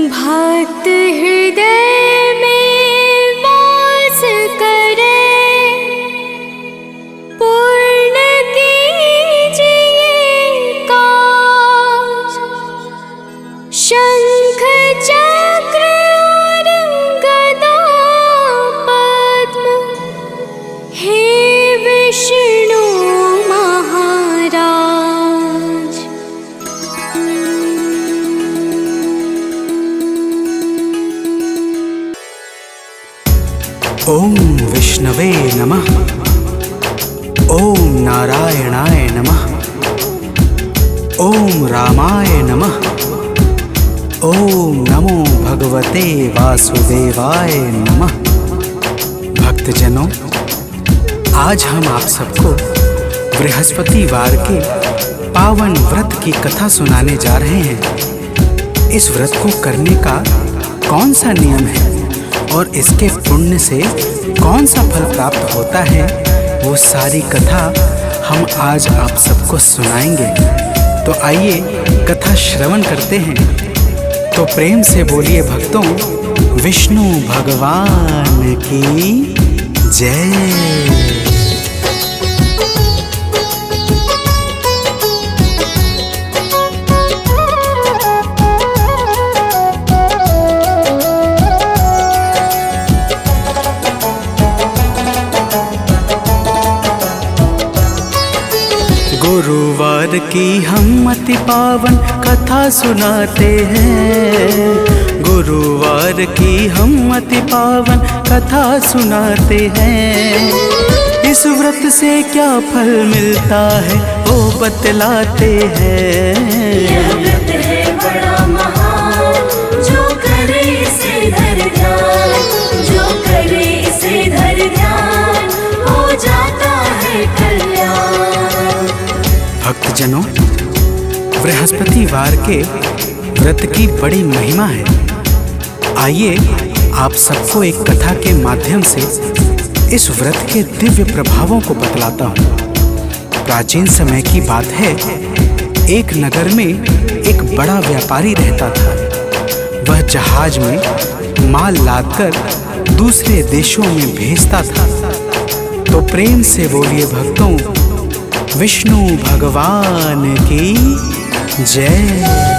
भक्त हृदय में वास करे, पूर्ण कीजिए काज। शंख चक्र और गदा पद्म, हे विष्णु महाराज। ओम विष्णवे नमः। ओम नारायणाय नमः। ओम रामाय नमः। ओम नमो भगवते वासुदेवाय नमः। भक्तजनों, आज हम आप सबको बृहस्पतिवार के पावन व्रत की कथा सुनाने जा रहे हैं। इस व्रत को करने का कौन सा नियम है और इसके पुण्य से कौन सा फल प्राप्त होता है, वो सारी कथा हम आज आप सबको सुनाएंगे। तो आइए कथा श्रवण करते हैं। तो प्रेम से बोलिए भक्तों, विष्णु भगवान की जय। गुरुवार की हम अति पावन कथा सुनाते हैं। गुरुवार की हम अति पावन कथा सुनाते हैं। इस व्रत से क्या फल मिलता है वो बतलाते हैं। यह व्रत है बड़ा महान, जो करे इसे धर ध्यान, जो करे इसे धर ध्यान, हो जाता है कल्याण। भक्तजनों, बृहस्पतिवार के व्रत की बड़ी महिमा है। आइए आप सबको एक कथा के माध्यम से इस व्रत के दिव्य प्रभावों को बतलाता हूँ। प्राचीन समय की बात है, एक नगर में एक बड़ा व्यापारी रहता था। वह जहाज में माल लादकर दूसरे देशों में भेजता था। तो प्रेम से बोलिए भक्तों, विष्णु भगवान की जय।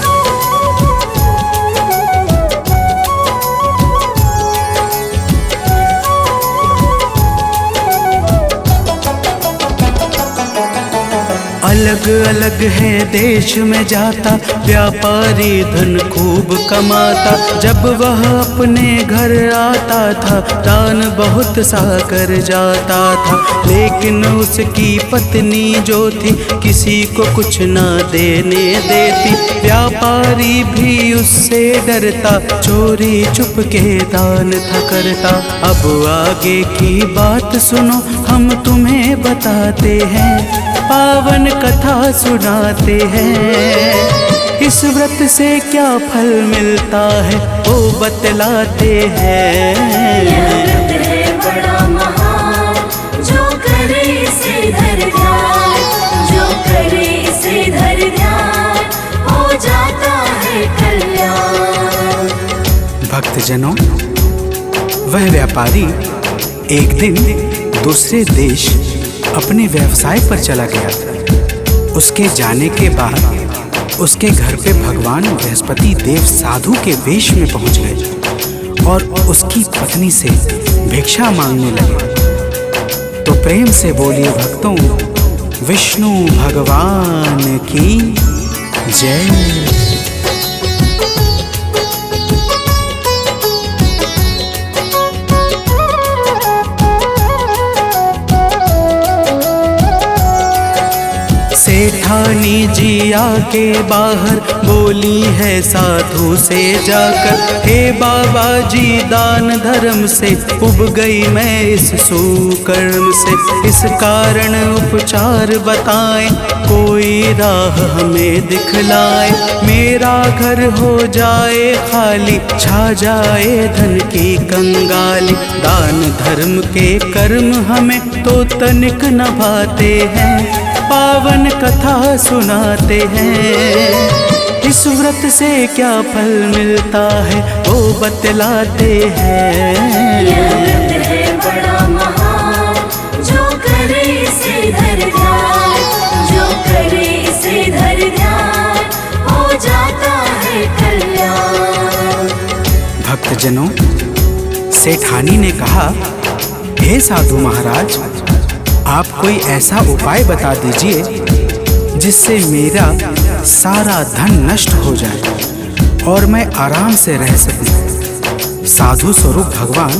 अलग अलग है देश में जाता, व्यापारी धन खूब कमाता। जब वह अपने घर आता था, दान बहुत सा कर जाता था। लेकिन उसकी पत्नी जो थी, किसी को कुछ न देने देती। व्यापारी भी उससे डरता, चोरी चुपके दान था करता। अब आगे की बात सुनो, हम तुम्हें बताते हैं, पावन कथा सुनाते हैं। इस व्रत से क्या फल मिलता है वो बतलाते हैं। यह व्रत है बड़ा महान, जो करे इसे धर ध्यान, जो करे इसे धर ध्यान, हो जाता है कल्याण। भक्तजनों, वह व्यापारी एक दिन दूसरे देश अपने व्यवसाय पर चला गया था। उसके जाने के बाद उसके घर पे भगवान बृहस्पति देव साधु के वेश में पहुंच गए और उसकी पत्नी से भिक्षा मांगने लगे। तो प्रेम से बोलिए भक्तों, विष्णु भगवान की जय। सेठानी जी आके बाहर बोली है साधु से जाकर, हे बाबा जी दान धर्म से उब गई मैं इस सुकर्म से। इस कारण उपचार बताएं, कोई राह हमें दिखलाए। मेरा घर हो जाए खाली, छा जाए धन की कंगाली। दान धर्म के कर्म हमें तो तनिक न भाते हैं, पावन कथा सुनाते हैं। इस व्रत से क्या फल मिलता है वो बतलाते हैं। यह व्रत है बड़ा महान, जो करे इसे धर ध्यान, जो करे इसे धर ध्यान, हो जाता है कल्याण। भक्तजनों, सेठानी ने कहा, हे साधु महाराज, आप कोई ऐसा उपाय बता दीजिए जिससे मेरा सारा धन नष्ट हो जाए और मैं आराम से रह सकूं। साधु स्वरूप भगवान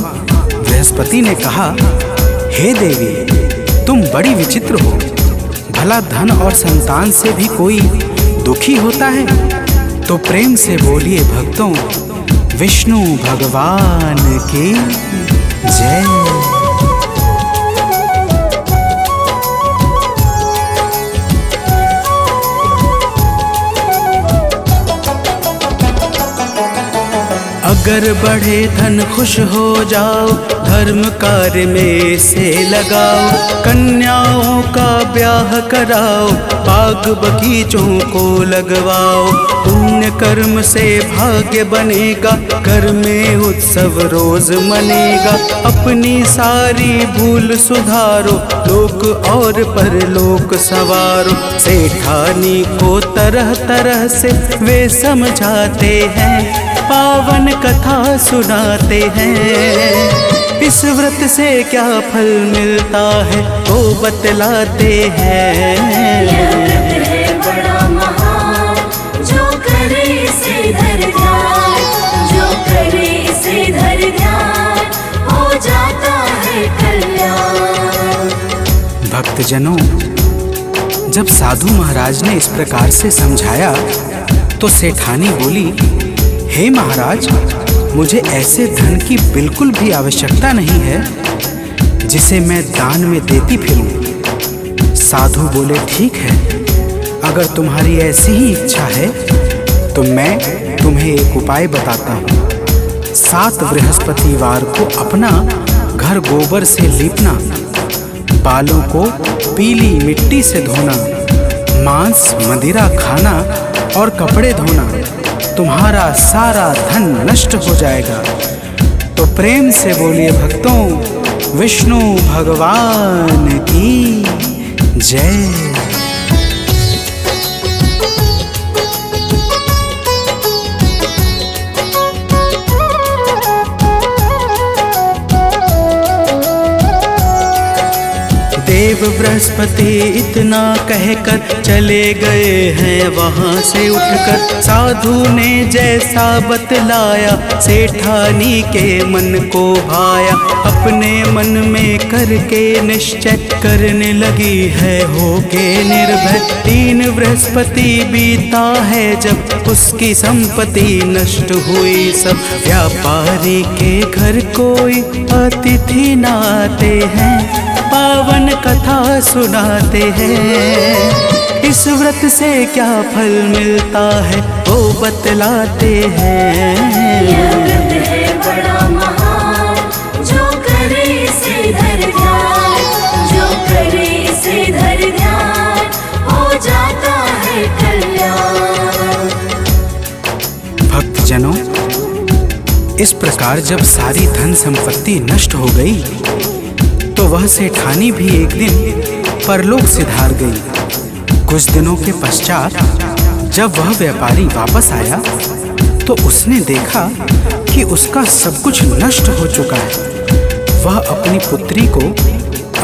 बृहस्पति ने कहा, हे देवी, तुम बड़ी विचित्र हो। भला धन और संतान से भी कोई दुखी होता है? तो प्रेम से बोलिए भक्तों, विष्णु भगवान की जय। अगर बढ़े धन खुश हो जाओ, धर्म कार्य में से लगाओ, कन्याओं का ब्याह कराओ, बाग बगीचों को लगवाओ। पुण्य कर्म से भाग्य बनेगा, घर में उत्सव रोज मनेगा। अपनी सारी भूल सुधारो, लोक और परलोक सवारो। सेठानी को तरह तरह से वे समझाते हैं, पावन कथा सुनाते हैं। इस व्रत से क्या फल मिलता है वो बतलाते हैं। यह व्रत है बड़ा महान, जो करे इसे धर ध्यान, जो करे इसे धर ध्यान, हो जाता है कल्याण। भक्तजनों, जब साधु महाराज ने इस प्रकार से समझाया तो सेठानी बोली, हे महाराज, मुझे ऐसे धन की बिल्कुल भी आवश्यकता नहीं है जिसे मैं दान में देती फिरूं। साधु बोले, ठीक है, अगर तुम्हारी ऐसी ही इच्छा है तो मैं तुम्हें एक उपाय बताता हूँ। 7 बृहस्पतिवार को अपना घर गोबर से लीपना, बालों को पीली मिट्टी से धोना, मांस मदिरा खाना और कपड़े धोना, तुम्हारा सारा धन नष्ट हो जाएगा। तो प्रेम से बोलिए भक्तों, विष्णु भगवान की जय। देव बृहस्पति इतना कहकर चले गए हैं वहाँ से उठकर। साधु ने जैसा बतलाया, सेठानी के मन को भाया। अपने मन में करके निश्चय करने लगी है होके निर्भय। 3 बृहस्पति बीता है जब उसकी संपत्ति नष्ट हुई सब। व्यापारी के घर कोई अतिथि न आते हैं, पावन कथा सुनाते हैं। इस व्रत से क्या फल मिलता है वो बतलाते हैं। यह व्रत है बड़ा महान, जो करे इसे धर ध्यान, जो करे इसे धर ध्यान, हो जाता है कल्याण। भक्तजनों, इस प्रकार जब सारी धन संपत्ति नष्ट हो गई तो वह सेठानी भी एक दिन परलोक सिधार गई। कुछ दिनों के पश्चात जब वह व्यापारी वापस आया तो उसने देखा कि उसका सब कुछ नष्ट हो चुका है। वह अपनी पुत्री को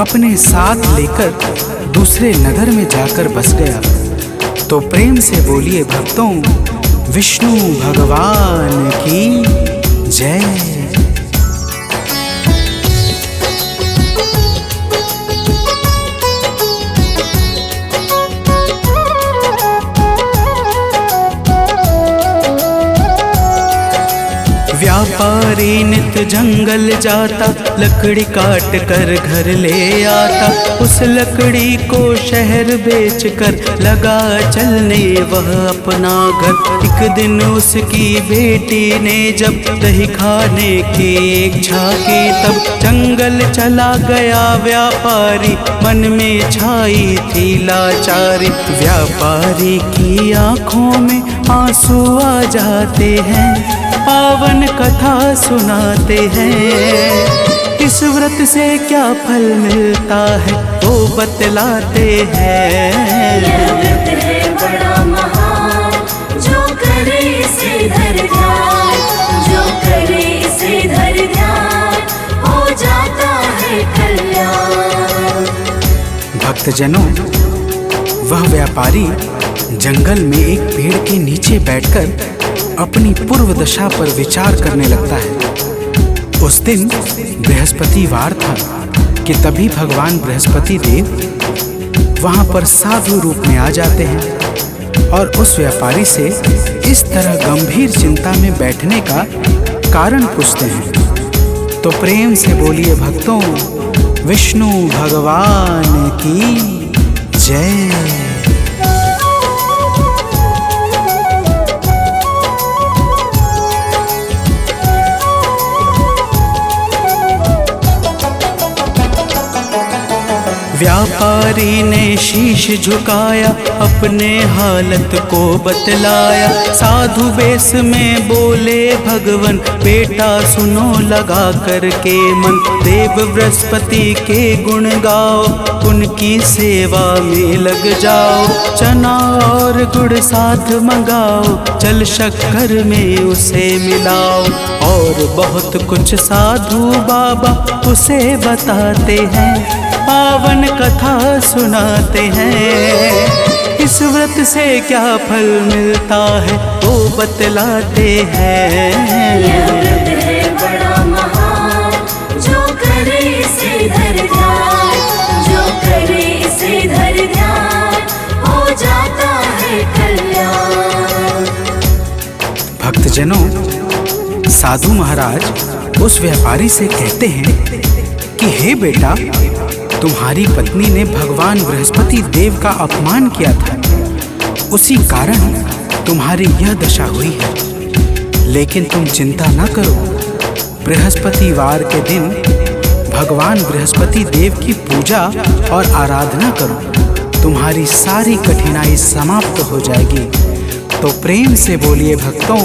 अपने साथ लेकर दूसरे नगर में जाकर बस गया। तो प्रेम से बोलिए भक्तों, विष्णु भगवान की जय। व्यापारी नित जंगल जाता, लकड़ी काट कर घर ले आता। उस लकड़ी को शहर बेच कर लगा चलने वह अपना घर। एक दिन उसकी बेटी ने जब दही खाने की इच्छा की, तब जंगल चला गया व्यापारी, मन में छाई थी लाचारी। व्यापारी की आंखों में आंसू आ जाते हैं, पावन कथा सुनाते हैं। इस व्रत से क्या फल मिलता है वो बतलाते हैं। यह व्रत है बड़ा महान, जो करे इसे धर ध्यान, जो करे इसे धर ध्यान, हो जाता है कल्याण। भक्तजनों, वह व्यापारी जंगल में एक पेड़ के नीचे बैठकर अपनी पूर्व दशा पर विचार करने लगता है। उस दिन बृहस्पतिवार था कि तभी भगवान बृहस्पति देव वहां पर साधु रूप में आ जाते हैं और उस व्यापारी से इस तरह गंभीर चिंता में बैठने का कारण पूछते हैं। तो प्रेम से बोलिए भक्तों, विष्णु भगवान की जय। व्यापारी ने शीश झुकाया, अपने हालत को बतलाया। साधु बेस में बोले भगवन, बेटा सुनो लगा करके मन। देव बृहस्पति के गुण गाओ, उनकी सेवा में लग जाओ। चना और गुड़ साथ मंगाओ, जल शक्कर में उसे मिलाओ। और बहुत कुछ साधु बाबा उसे बताते हैं, पावन कथा सुनाते हैं। इस व्रत से क्या फल मिलता है वो बतलाते हैं। यह व्रत है बड़ा महान, जो करे इसे धर ध्यान, जो करे इसे धर ध्यान, हो जाता है कल्याण। भक्तजनों, साधु महाराज उस व्यापारी से कहते हैं कि हे बेटा, तुम्हारी पत्नी ने भगवान बृहस्पति देव का अपमान किया था, उसी कारण तुम्हारी यह दशा हुई है। लेकिन तुम चिंता न करो, बृहस्पतिवार के दिन भगवान बृहस्पति देव की पूजा और आराधना करो, तुम्हारी सारी कठिनाई समाप्त हो जाएगी। तो प्रेम से बोलिए भक्तों,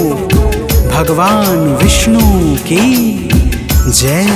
भगवान विष्णु की जय।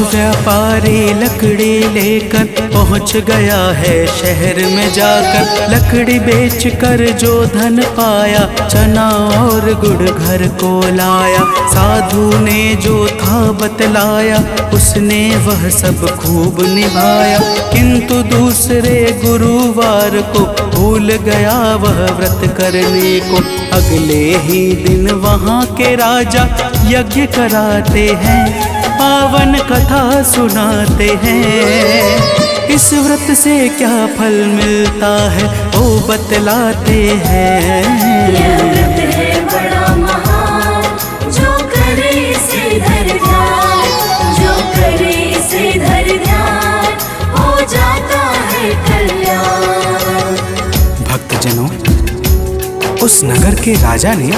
व्यापारी लकड़ी लेकर पहुंच गया है शहर में जाकर। लकड़ी बेचकर जो धन पाया, चना और गुड़ घर को लाया। साधु ने जो था बतलाया, उसने वह सब खूब निभाया। किंतु दूसरे गुरुवार को भूल गया वह व्रत करने को। अगले ही दिन वहाँ के राजा यज्ञ कराते हैं, पावन कथा सुनाते हैं। इस व्रत से क्या फल मिलता है वो बतलाते हैं। यह व्रत है बड़ा महान, जो करे इसे धर ध्यान, जो करे इसे धर ध्यान, हो जाता है कल्याण। भक्तजनों, उस नगर के राजा ने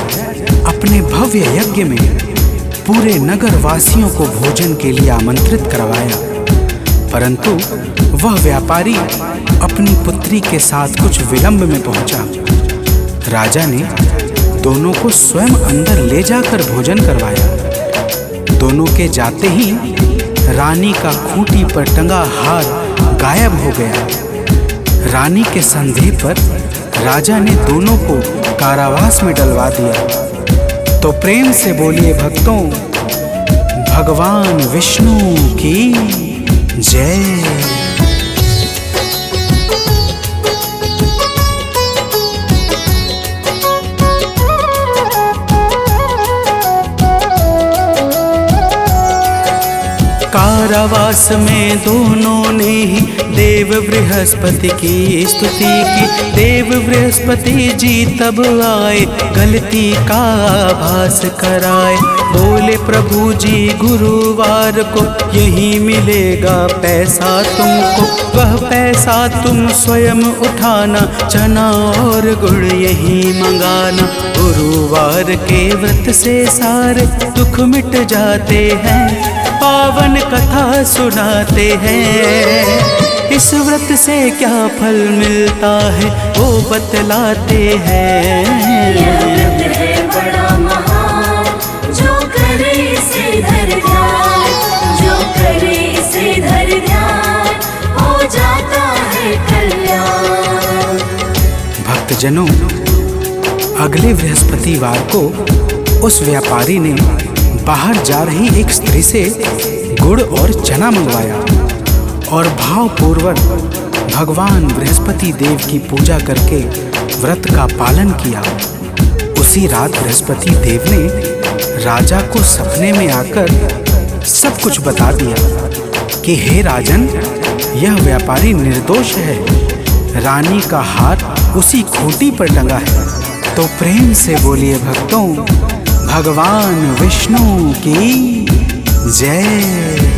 अपने भव्य यज्ञ में पूरे नगर वासियों को भोजन के लिए आमंत्रित करवाया, परंतु वह व्यापारी अपनी पुत्री के साथ कुछ विलंब में पहुंचा। राजा ने दोनों को स्वयं अंदर ले जाकर भोजन करवाया। दोनों के जाते ही रानी का खूंटी पर टंगा हार गायब हो गया। रानी के संदेह पर राजा ने दोनों को कारावास में डलवा दिया। तो प्रेम से बोलिए भक्तों, भगवान विष्णु की जय। कारावास में दोनों ने ही देव बृहस्पति की स्तुति की। देव बृहस्पति जी तब आए, गलती का आभास कराए। बोले प्रभु जी गुरुवार को यही मिलेगा पैसा तुमको, वह पैसा तुम स्वयं उठाना, चना और गुड़ यही मंगाना। गुरुवार के व्रत से सारे दुख मिट जाते हैं, पावन कथा सुनाते हैं। इस व्रत से क्या फल मिलता है वो बतलाते हैं। यह व्रत है बड़ा महान, जो करे इसे धर ध्यान, जो करे इसे धर ध्यान, हो जाता है कल्याण। भक्तजनों, अगले बृहस्पतिवार को उस व्यापारी ने बाहर जा रही एक स्त्री से गुड़ और चना मंगवाया और भावपूर्वक भगवान बृहस्पति देव की पूजा करके व्रत का पालन किया। उसी रात बृहस्पति देव ने राजा को सपने में आकर सब कुछ बता दिया कि हे राजन, यह व्यापारी निर्दोष है, रानी का हाथ उसी खूंटी पर टंगा है। तो प्रेम से बोलिए भक्तों, भगवान विष्णु की जय।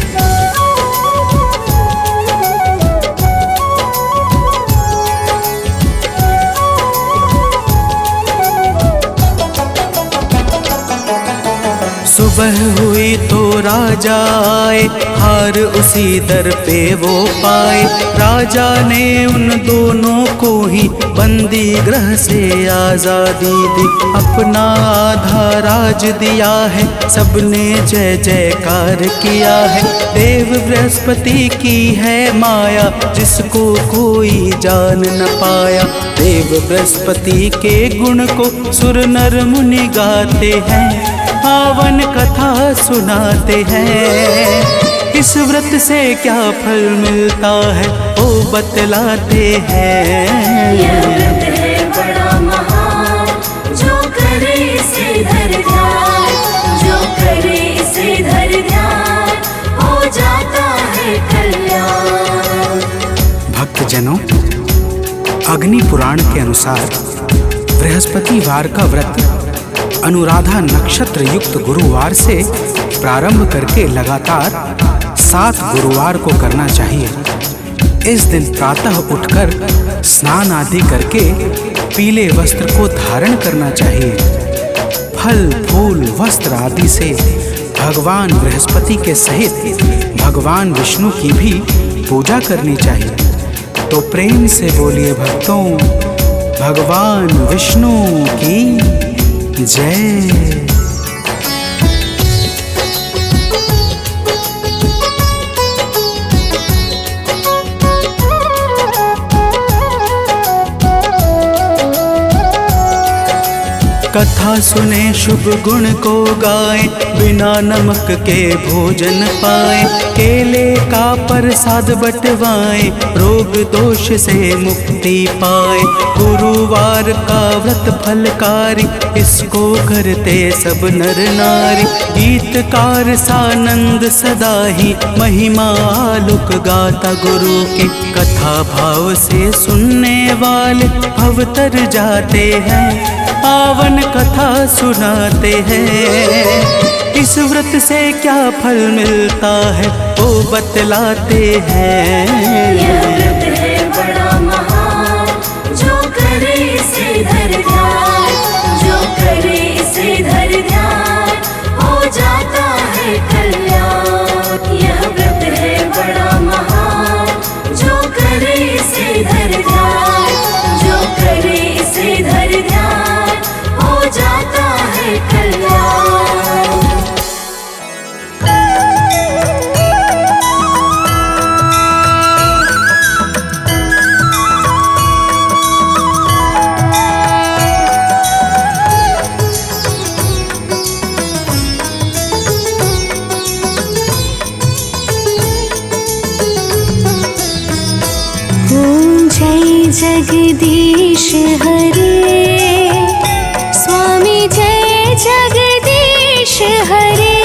सुबह हुई तो राजा आए, हार उसी दर पे वो पाए। राजा ने उन दोनों को ही बंदी गृह से आजादी दी, अपना आधा राज दिया है, सबने जय जयकार किया है। देव बृहस्पति की है माया, जिसको कोई जान न पाया। देव बृहस्पति के गुण को सुर नर मुनि गाते हैं, पावन कथा सुनाते हैं। इस व्रत से क्या फल मिलता है वो बतलाते हैं। यह व्रत है बड़ा महान, जो करे इसे धर ध्यान, जो करे इसे धर ध्यान, हो जाता है कल्याण। भक्तजनों, अग्नि पुराण के अनुसार बृहस्पतिवार का व्रत अनुराधा नक्षत्र युक्त गुरुवार से प्रारंभ करके लगातार 7 गुरुवार को करना चाहिए। इस दिन प्रातः उठकर स्नान आदि करके पीले वस्त्र को धारण करना चाहिए। फल फूल वस्त्र आदि से भगवान बृहस्पति के सहित भगवान विष्णु की भी पूजा करनी चाहिए। तो प्रेम से बोलिए भक्तों, भगवान विष्णु की जय। कथा सुने शुभ गुण को गाए, बिना नमक के भोजन पाए। केले का प्रसाद बटवाए, रोग दोष से मुक्ति पाए। गुरुवार का व्रत फलकारी, इसको करते सब नर नारी। गीतकार सानंद सदा ही, महिमा आलोक गाता गुरु की। कथा भाव से सुनने वाले भवतर जाते हैं, पावन कथा सुनाते हैं। इस व्रत से क्या फल मिलता है वो बतलाते हैं। यह व्रत है बड़ा महान, जो करे इसे धर ध्यान, जो करे इसे धर ध्यान, हो जाता है कल्याण। यह व्रत है बड़ा महान, जो करे इसे धर ध्यान, जो करे इसे धर ध्यान, हो जाता है कल्याण। ओम जय जगदीश हरे, स्वामी जय जगदीश हरे।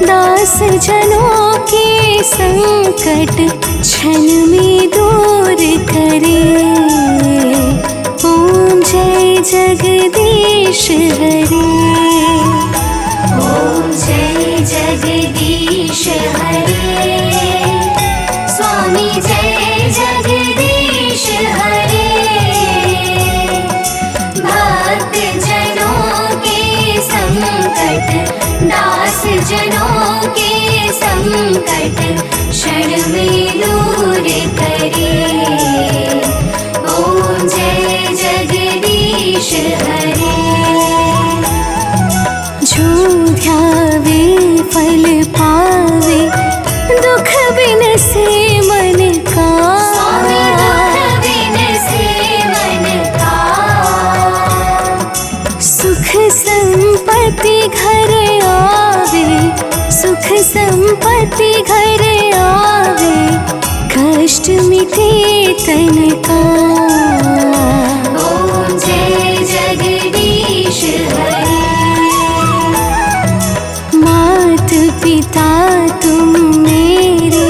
दास जनों के संकट क्षण में दूर करे। ओम जय जगदीश हरे। ओम जय जगदीश हरे। स्वामी जय जगदीश हरे। भक्त जनों के संकट दास जनों के संकट क्षण में दूर करे। ओम जय जगदीश हरे। जो ध्यावे फल पावे दुख बिन से मन का। स्वामी दुख बिन से मन का। सुख संपत्ति घर आवे, सुख संपत्ति घर आवे, कष्ट मिटे तन का। ओम जय जगदीश हरे। मात पिता तुम मेरे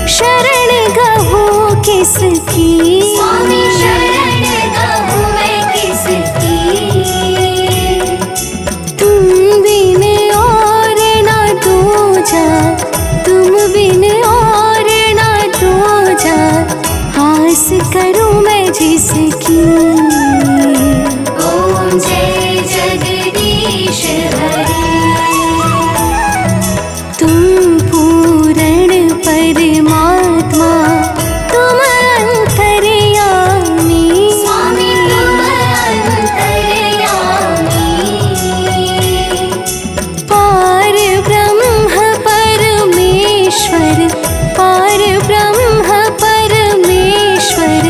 शरण गहो किसकी। स्वामी शरण गहूँ मैं किसकी। तुम बिन और ना दूजा, तुम बिन और ना दूजा, आस करूं मैं जिसकी। ओम जय जगदीश हरे। तुम पूर्ण परमात्मा, तुम अंतर्यामी। स्वामी तुम अंतर्यामी। पार ब्रह्म परमेश्वर, पार ब्रह्म परमेश्वर,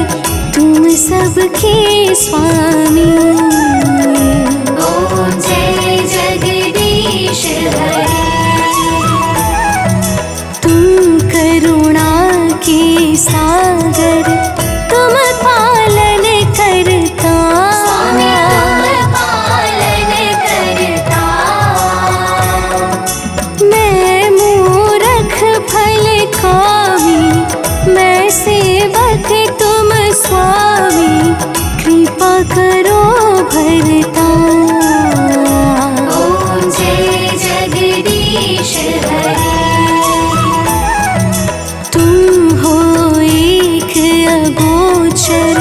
तुम सबके स्वामी। ओम जय जगदीश हरे। तुम करुणा के सागर, तुम पालन करता। स्वामी तुम पालन करता। मैं मूरख फल खावी, मैं सेवक तुम स्वामी, कृपा करो भरता। ओम जय जगदीश हरे। तुम हो एक अगोचर,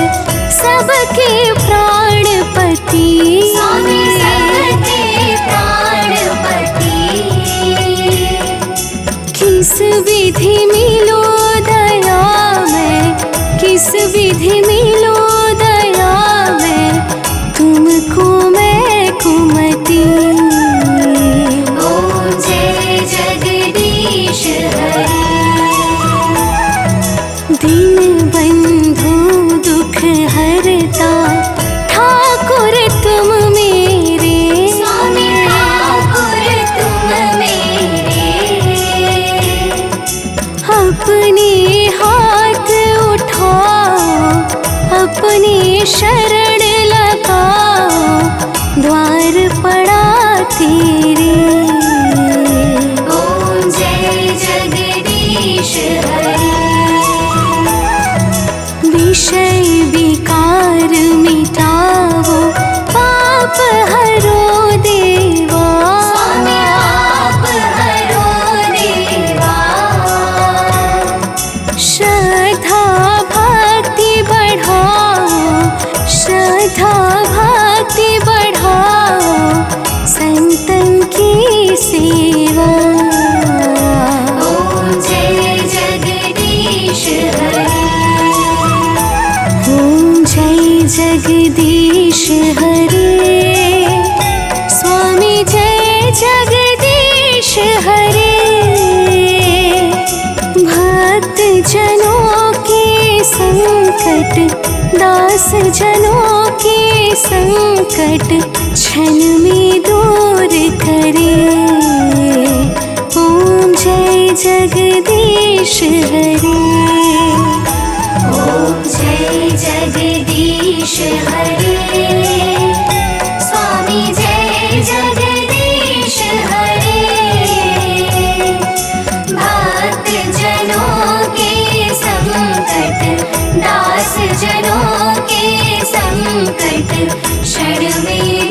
सबके प्राणपति। स्वामी सबके प्राणपति। किस विधि मिलो दया में, किस विधि मिलो दया में, तुमको मैं कुमति। ओम जय जगदीश हरे। दीन बंधु दुख हरता, ठाकुर तुम मेरे। स्वामी ठाकुर तुम मेरे। अपने हाथ उठाओ, अपने शरण लगाओ, द्वार पड़ा तेरे। ओम जय जगदीश हरे। विषय विकार मिटाओ, पाप हरो देवा। स्वामी आप हरो देवा। श्रद्धा भक्ति बढ़ाओ, श्रद्धा भक्ति बढ़ाओ, संतन की सेवा। ओम जय जगदीश हरे। ओम जय जगदीश हरे। स्वामी जय जगदीश हरे। भक्त जनों के संकट, दास जनों के संकट क्षण में दूर करे। ओम जय जगदीश हरे। ओम जय जगदीश हरे। स्वामी जय जगदीश हरे। संकट क्षण में